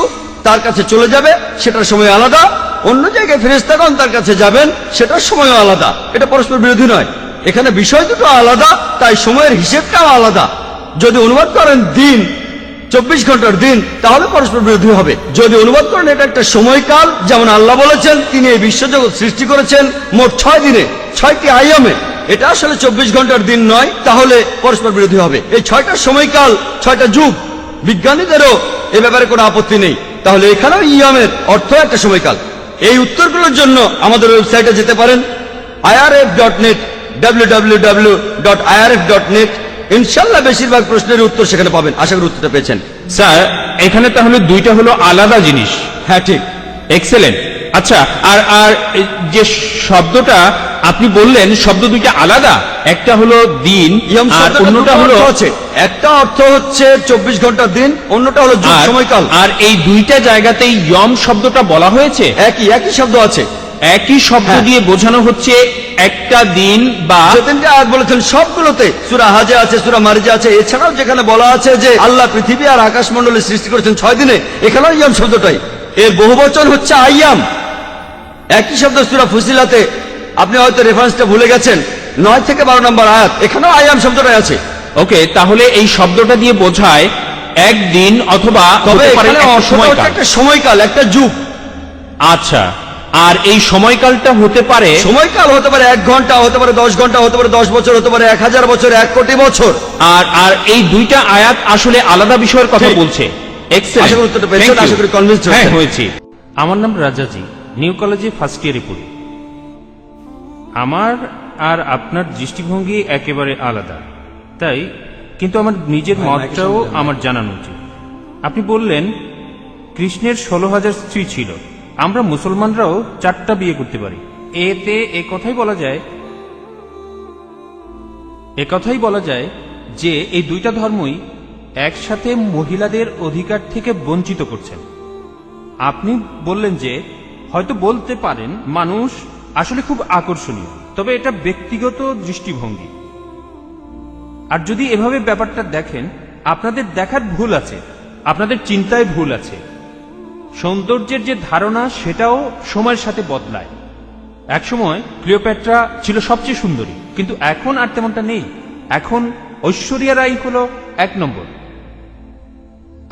তার কাছে চলে যাবে, সেটার সময় আলাদা। অন্য জায়গায় ফেরেশতাগণ তার কাছে যাবেন, সেটার সময়ও আলাদা। এটা পরস্পর বিরোধী নয়। এখানে বিষয় দুটো আলাদা, তাই সময়ের হিসেবটাও আলাদা। যদি অনুবাদ করেন দিন, 24 ঘন্টার দিন, তাহলে পরস্পর বিরোধী হবে। যদি অনুবাদ করেন এটা একটা সময়কাল, যেমন আল্লাহ বলেছেন তিনি এই বিশ্বজগৎ সৃষ্টি করেছেন মোট 6 দিনে, 6টি আয়ামে, এটা আসলে 24 ঘন্টার দিন নয়, তাহলে পরস্পর বিরোধী হবে। এই 6টা সময়কাল, 6টা যুগ, বিজ্ঞানীদেরও এ ব্যাপারে কোনো আপত্তি নেই। তাহলে এখানেও ইয়ামের অর্থ একটা সময়কাল। এই উত্তরগুলোর জন্য আমাদের ওয়েবসাইটে যেতে পারেন, irf.net, www.irf.net। ইনশাআল্লাহ বেশিরভাগ প্রশ্নের উত্তর সেখানে পাবেন। আশা করি উত্তরটা পেয়েছেন। স্যার, এখানে তাহলে 2টা হলো আলাদা জিনিস। হ্যাঁ, ঠিক। এক্সেলেন্ট। আচ্ছা, আর যে শব্দটা আপনি বললেন, শব্দ 2টা আলাদা। একটা হলো দিন আর অন্যটা হলো, একটা অর্থ হচ্ছে 24 ঘন্টার দিন, অন্যটা হলো যুগ, সময়কাল। আর এই 2টা জায়গাতেই ইয়ম শব্দটা বলা হয়েছে। একই শব্দ আছে, একই শব্দ দিয়ে বোঝানো হচ্ছে একটা দিন বা যে 3টা আয়াত বলেছেন সবগুলোতে, সূরা হাজে আছে, সূরা মারিজে আছে। এছাড়াও যেখানে বলা আছে যে আল্লাহ পৃথিবী আর আকাশমণ্ডলী সৃষ্টি করেছেন 6 দিনে, এখানেও ইয়াম শব্দটাই। এর বহুবচন হচ্ছে আইয়াম। একই শব্দ সূরা ফুসিলাতে, আপনি হয়তো রেফারেন্সটা ভুলে গেছেন, 9 থেকে 12 নম্বর আয়াত, এখানেও আইয়াম শব্দটাই আছে। ওকে, তাহলে এই শব্দটা দিয়ে বোঝায় একদিন অথবা একটা সময়কাল, একটা যুগ। আচ্ছা, আর এই সময়কালটা হতে পারে, সময়কাল হতে পারে 1 ঘন্টা, হতে পারে 10 ঘন্টা, হতে পারে 10 বছর, হতে পারে 1000 বছর, 1 কোটি বছর। আর এই 2টা আয়াত আসলে আলাদা বিষয়ের কথা বলছে। আশা করি উত্তরটা পেয়েছেন, আশা করি কনভিন্স হয়েছি। আমার নাম রাজাজি, নিউ কলেজে ফার্স্ট ইয়ারে পড়ি। আমার আর আপনার দৃষ্টিভঙ্গি একেবারে আলাদা, তাই কিন্তু আমার নিজের মতটাও আমার জানানো উচিত। আপনি বললেন কৃষ্ণের 16,000 স্ত্রী ছিল। আমরা মুসলমানরাও 4টা বিয়ে করতে পারি। এতে এ কথাই বলা যায় একথাই বলা যায় যে এই দুইটা ধর্মই একসাথে মহিলাদের অধিকার থেকে বঞ্চিত করছেন। আপনি বললেন যে হয়তো বলতে পারেন মানুষ আসলে খুব আকর্ষণীয়, তবে এটা ব্যক্তিগত দৃষ্টিভঙ্গি। আর যদি এভাবে ব্যাপারটা দেখেন, আপনাদের দেখার ভুল আছে, আপনাদের চিন্তায় ভুল আছে। সৌন্দর্যের যে ধারণা সেটাও সময়ের সাথে বদলায়। একসময় ক্লিওপেট্রা ছিল সবচেয়ে সুন্দরী, কিন্তু এখন আর তেমনটা নেই। এখন ঐশ্বরিয়া রাই হলো 1 নম্বর।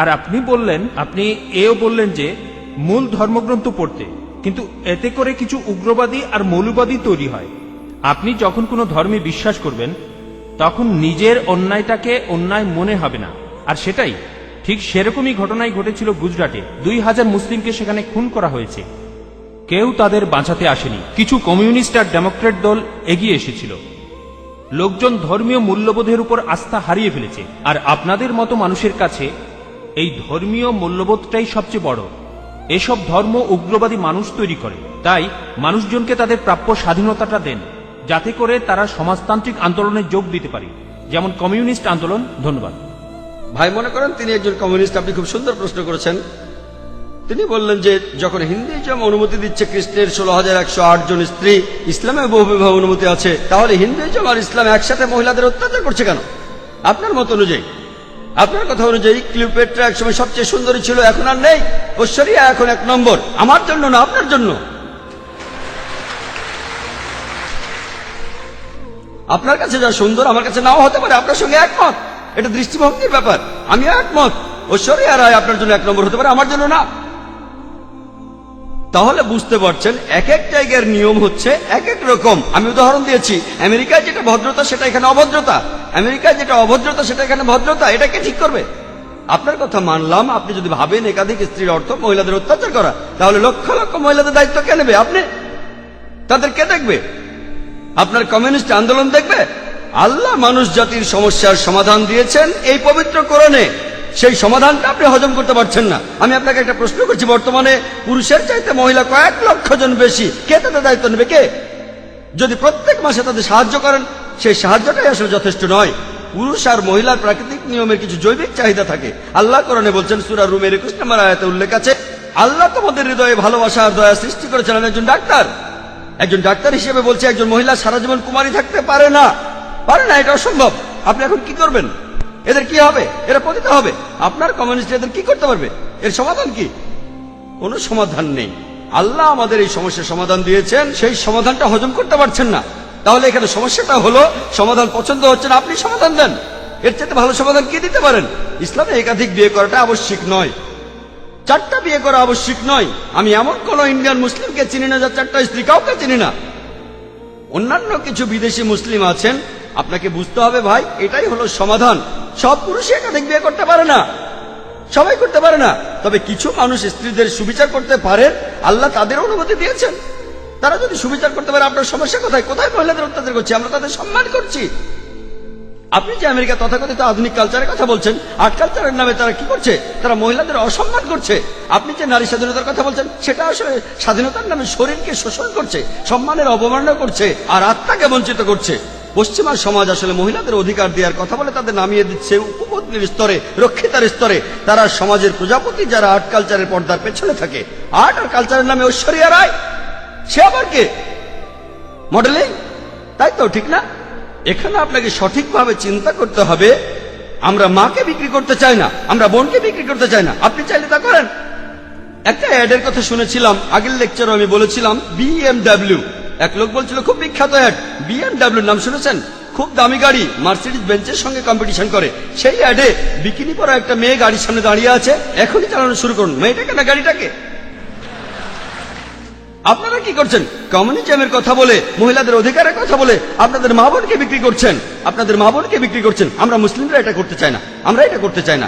আর আপনি এও বললেন যে মূল ধর্মগ্রন্থ পড়তে, কিন্তু এতে করে কিছু উগ্রবাদী আর মৌলবাদী তৈরি হয়। আপনি যখন কোনো ধর্মে বিশ্বাস করবেন তখন নিজের অন্যায়টাকে অন্যায় মনে হবে না। আর সেটাই ঠিক সেরকমই ঘটনাই ঘটেছিল গুজরাটে। 2000 মুসলিমকে সেখানে খুন করা হয়েছে, কেউ তাদের বাঁচাতে আসেনি। কিছু কমিউনিস্ট আর ডেমোক্রেট দল এগিয়ে এসেছিল। লোকজন ধর্মীয় মূল্যবোধের উপর আস্থা হারিয়ে ফেলেছে। আর আপনাদের মতো মানুষের কাছে এই ধর্মীয় মূল্যবোধটাই সবচেয়ে বড়। এসব ধর্ম উগ্রবাদী মানুষ তৈরি করে। তাই মানুষজনকে তাদের প্রাপ্য স্বাধীনতাটা দেন, যাতে করে তারা সমাজতান্ত্রিক আন্দোলনে যোগ দিতে পারে, যেমন কমিউনিস্ট আন্দোলন। ধন্যবাদ। ভাই মনে করেন তিনি একজন কমিউনিস্ট। আপনি খুব সুন্দর প্রশ্ন করেছেন। তিনি বললেন যে যখন হিন্দুইজম অনুমতি দিচ্ছে কৃষ্ণের 16,108 জন স্ত্রী, ইসলামে বহু বিবাহ অনুমতি আছে, তাহলে হিন্দুইজম আর ইসলাম একসাথে মহিলাদের অত্যাচার করছে কেন? আপনার মত অনুযায়ী, আপনার কথা অনুযায়ী ক্লিওপেট্রা একসময় সবচেয়ে সুন্দরী ছিল, এখন আর নেই। ঐশ্বরিয়া এখন 1 নম্বর। আমার জন্য না, আপনার জন্য। আপনার কাছে যা সুন্দর আমার কাছে নাও হতে পারে, আপনার সঙ্গে একমত। এটা দৃষ্টিভঙ্গির ব্যাপার। আমিও একমত, ঐশ্বরিয়া রায় আপনার জন্য 1 নম্বর হতে পারে, আমার জন্য না। তাহলে বুঝতে পারছেন এক এক জায়গার নিয়ম হচ্ছে এক এক রকম। আমি উদাহরণ দিয়েছি, আমেরিকায় যেটা ভদ্রতা সেটা এখানে অভদ্রতা, আমেরিকায় যেটা অভদ্রতা সেটা এখানে ভদ্রতা। এটাকে ঠিক করবে? আপনার কথা মানলাম। আপনি যদি ভাবেন একাধিক স্ত্রীর অর্থ মহিলাদের অত্যাচার করা, তাহলে লক্ষ লক্ষ মহিলাদের দায়িত্ব কে নেবে? আপনি? তাদের কে দেখবে? আপনার কমিউনিস্ট আন্দোলন দেখবে? আল্লাহ মানুষ জাতির সমস্যার সমাধান দিয়েছেন এই পবিত্র কোরআনে। সেই সমাধানটা আপনি হজম করতে পারছেন না। আমি আপনাকে একটা প্রশ্ন করছি, বর্তমানে পুরুষের চাইতে মহিলা কয়েক লক্ষ জন বেশি। কে তাদের দায়িত্ব নেবে? কে? যদি প্রত্যেক মাসে তাদের সাহায্য করেন, সেই সাহায্যটাই আসলে যথেষ্ট নয়। পুরুষ আর মহিলার প্রাকৃতিক নিয়মের কিছু জৈবিক চাহিদা থাকে। আল্লাহ কোরআনে বলছেন, সূরা রুমের 21 নম্বর আয়াতে উল্লেখ আছে, আল্লাহ তোমাদের হৃদয়ে ভালোবাসা আর দয়া সৃষ্টি করেছেন। আমি একজন ডাক্তার, একজন ডাক্তার হিসেবে বলছি, একজন মহিলা সারা জীবন কুমারী থাকতে পারে না, পারে না। এটা অসম্ভব। আপনি এখন কি করবেন? এদের কি হবে? এরা পতিত হবে। আপনার কমিউনিস্ট এদের কি করতে পারবে? এর সমাধান কি? কোনো সমাধান নেই। আল্লাহ আমাদের এই সমস্যার সমাধান দিয়েছেন, সেই সমাধানটা হজম করতে পারছেন না। তাহলে এখানে সমস্যাটা হলো সমাধান পছন্দ হচ্ছে না, আপনি সমাধান দেন। এর চাইতে ভালো সমাধান কি দিতে পারেন? ইসলামে একাধিক বিয়ে করাটা আবশ্যিক নয়, 4টা বিয়ে করা আবশ্যিক নয়। আমি এমন কোন ইন্ডিয়ান মুসলিমকে চিনি না যার 4টা স্ত্রী, কাউকে চিনি না। অন্যান্য কিছু বিদেশি মুসলিম আছেন। আপনাকে বুঝতে হবে ভাই, এটাই হলো সমাধান। সব পুরুষই একাধিক বিয়ে করতে পারে না, সবাই করতে পারে না। তবে কিছু মানুষ স্ত্রীদের সুবিচার করতে পারেন, আল্লাহ তাদের অনুমতি দিয়েছেন। তারা যদি সুবিচার করতে পারে, আপনার সমস্যা কোথায়? কোথায় মহিলাদের অত্যাচার করছি? আমরা তাদের সম্মান করছি। আপনি যে আমেরিকা তথাকথিত আধুনিক কালচারের কথা বলছেন, আর্ট কালচারের নামে তারা কি করছে? তারা মহিলাদের অসম্মান করছে। আপনি যে নারী স্বাধীনতার কথা বলছেন, সেটা আসলে স্বাধীনতার নামে শরীরকে শোষণ করছে, সম্মানের অবমাননা করছে আর আত্মাকে বঞ্চিত করছে। পশ্চিমা সমাজ আসলে মহিলাদের অধিকার দেওয়ার কথা বলে তাদের নামিয়ে দিচ্ছে উপপত্নীর স্তরে, রক্ষিতার স্তরে। তারা সমাজের প্রজাপতি, যারা আর্ট কালচারের পর্দার পেছনে থাকে। আর্ট আর কালচারের নামে ঐশ্বরিয়া রায়, সে আবার কে? মডেলিং, তাই তো? ঠিক না? এখানে আপনাকে সঠিকভাবে চিন্তা করতে হবে। আমরা মাকে বিক্রি করতে চাই না, আমরা বোনকে বিক্রি করতে চাই না। আপনি চাইলে তা করেন। একটা অ্যাডের কথা শুনেছিলাম, আগের লেকচারে আমি বলেছিলাম BMW। এক লোক বলছিল, খুব বিখ্যাত অ্যাড, BMW নাম শুনেছেন? খুব দামি গাড়ি, মার্সিডিজ বেঞ্চের সঙ্গে কম্পিটিশন করে। সেই অ্যাডে বিকিনি পরা একটা মেয়ে গাড়ির সামনে দাঁড়িয়ে আছে। এখনই চালানো শুরু করুন। মেয়েটাকে না গাড়িটাকে? আপনারা কি করছেন? কমিউনিজমের কথা বলে, মহিলাদের অধিকারের কথা বলে আপনাদের মা বোনকে বিক্রি করছেন, আপনাদের মা বোনকে বিক্রি করছেন। আমরা মুসলিমরা এটা করতে চাই না, আমরা এটা করতে চাই না।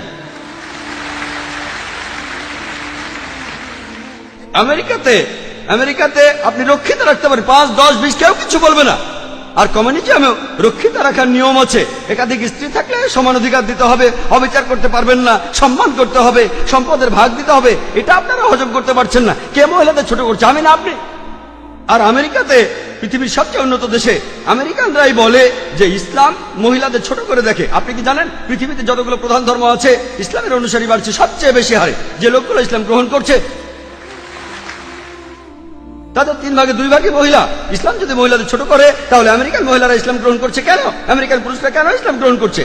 আমেরিকাতে আপনি রক্ষিত রাখতে পারেন 5, 10, 20, কেউ কিছু বলবে না। আর কমিউনিজমেও রক্ষিত রাখার নিয়ম আছে। একাধিক স্ত্রী থাকলে সমান অধিকার দিতে হবে, অবিচার করতে পারবেন না, সম্মান করতে হবে, সম্পদের ভাগ দিতে হবে। এটা আপনারা হজম করতে পারছেন না। কে মহিলাদের ছোট করছে? আমি না আপনি। আর আমেরিকাতে পৃথিবীর সবচেয়ে উন্নত দেশে আমেরিকানরাই বলে যে ইসলাম মহিলাদের ছোট করে দেখে। আপনি কি জানেন পৃথিবীতে যতগুলো প্রধান ধর্ম আছে ইসলামের অনুসারী বাড়ছে সবচেয়ে বেশি হারে। যে লোকগুলো ইসলাম গ্রহণ করছে তাদের 3 ভাগে 2 ভাগই মহিলা। ইসলাম যদি মহিলাদের ছোট করে তাহলে আমেরিকান মহিলারা ইসলাম গ্রহণ করছে কেন? আমেরিকান পুরুষরা কেন ইসলাম গ্রহণ করছে?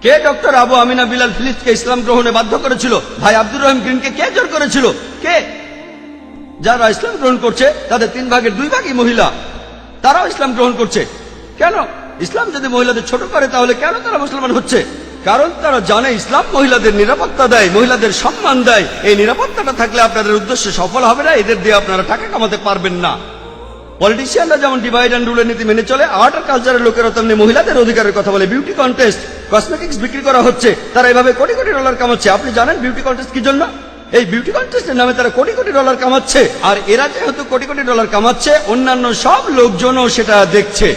কে ডক্টর আবু আমিনা বিলাল ফিলিপসকে ইসলাম গ্রহণে বাধ্য করেছিল? ভাই আব্দুর রহিম গ্রিনকে কে জোর করেছিল? কে? যারা ইসলাম গ্রহণ করছে তাদের 3 ভাগের 2 ভাগই মহিলা, তারাও ইসলাম গ্রহণ করছে কেন? ইসলাম যদি মহিলাদের ছোট করে তাহলে কেন তারা মুসলমান হচ্ছে? কারণ তারা জানে ইসলাম মহিলাদের নিরাপত্তা দেয়, মহিলাদের সম্মান দেয়। এই নিরাপত্তাটা থাকলে আপনাদের উদ্দেশ্য সফল হবে না, এদের দিয়ে আপনারা টাকা কামাতে পারবেন না। পলিটিশিয়ানরা যেমন ডিভাইড অ্যান্ড রুলের নীতি মেনে চলে, আর্ট আর কালচারের লোকেরা তেমনি মহিলাদের অধিকারের কথা বলে। বিউটি কন্টেস্ট, কসমেটিক্স বিক্রি করা হচ্ছে, তারা এভাবে কোটি কোটি ডলার কামাচ্ছে। আপনি জানেন বিউটি কন্টেস্ট কি জন্য? এই বিউটি কন্টেস্টের নামে তারা কোটি কোটি ডলার কামাচ্ছে। আর এরা যেহেতু কোটি কোটি ডলার কামাচ্ছে, অন্যান্য সব লোকজনও সেটা দেখছে।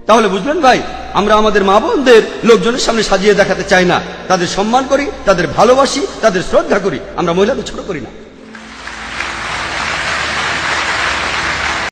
তাহলে বুঝলেন ভাই, আমরা আমাদের মা বোনদের লোকজনের সামনে সাজিয়ে দেখাতে চাই না। তাদের সম্মান করি, তাদের ভালোবাসি, তাদের শ্রদ্ধা করি, আমরা মহিলাদের ছোট করি না।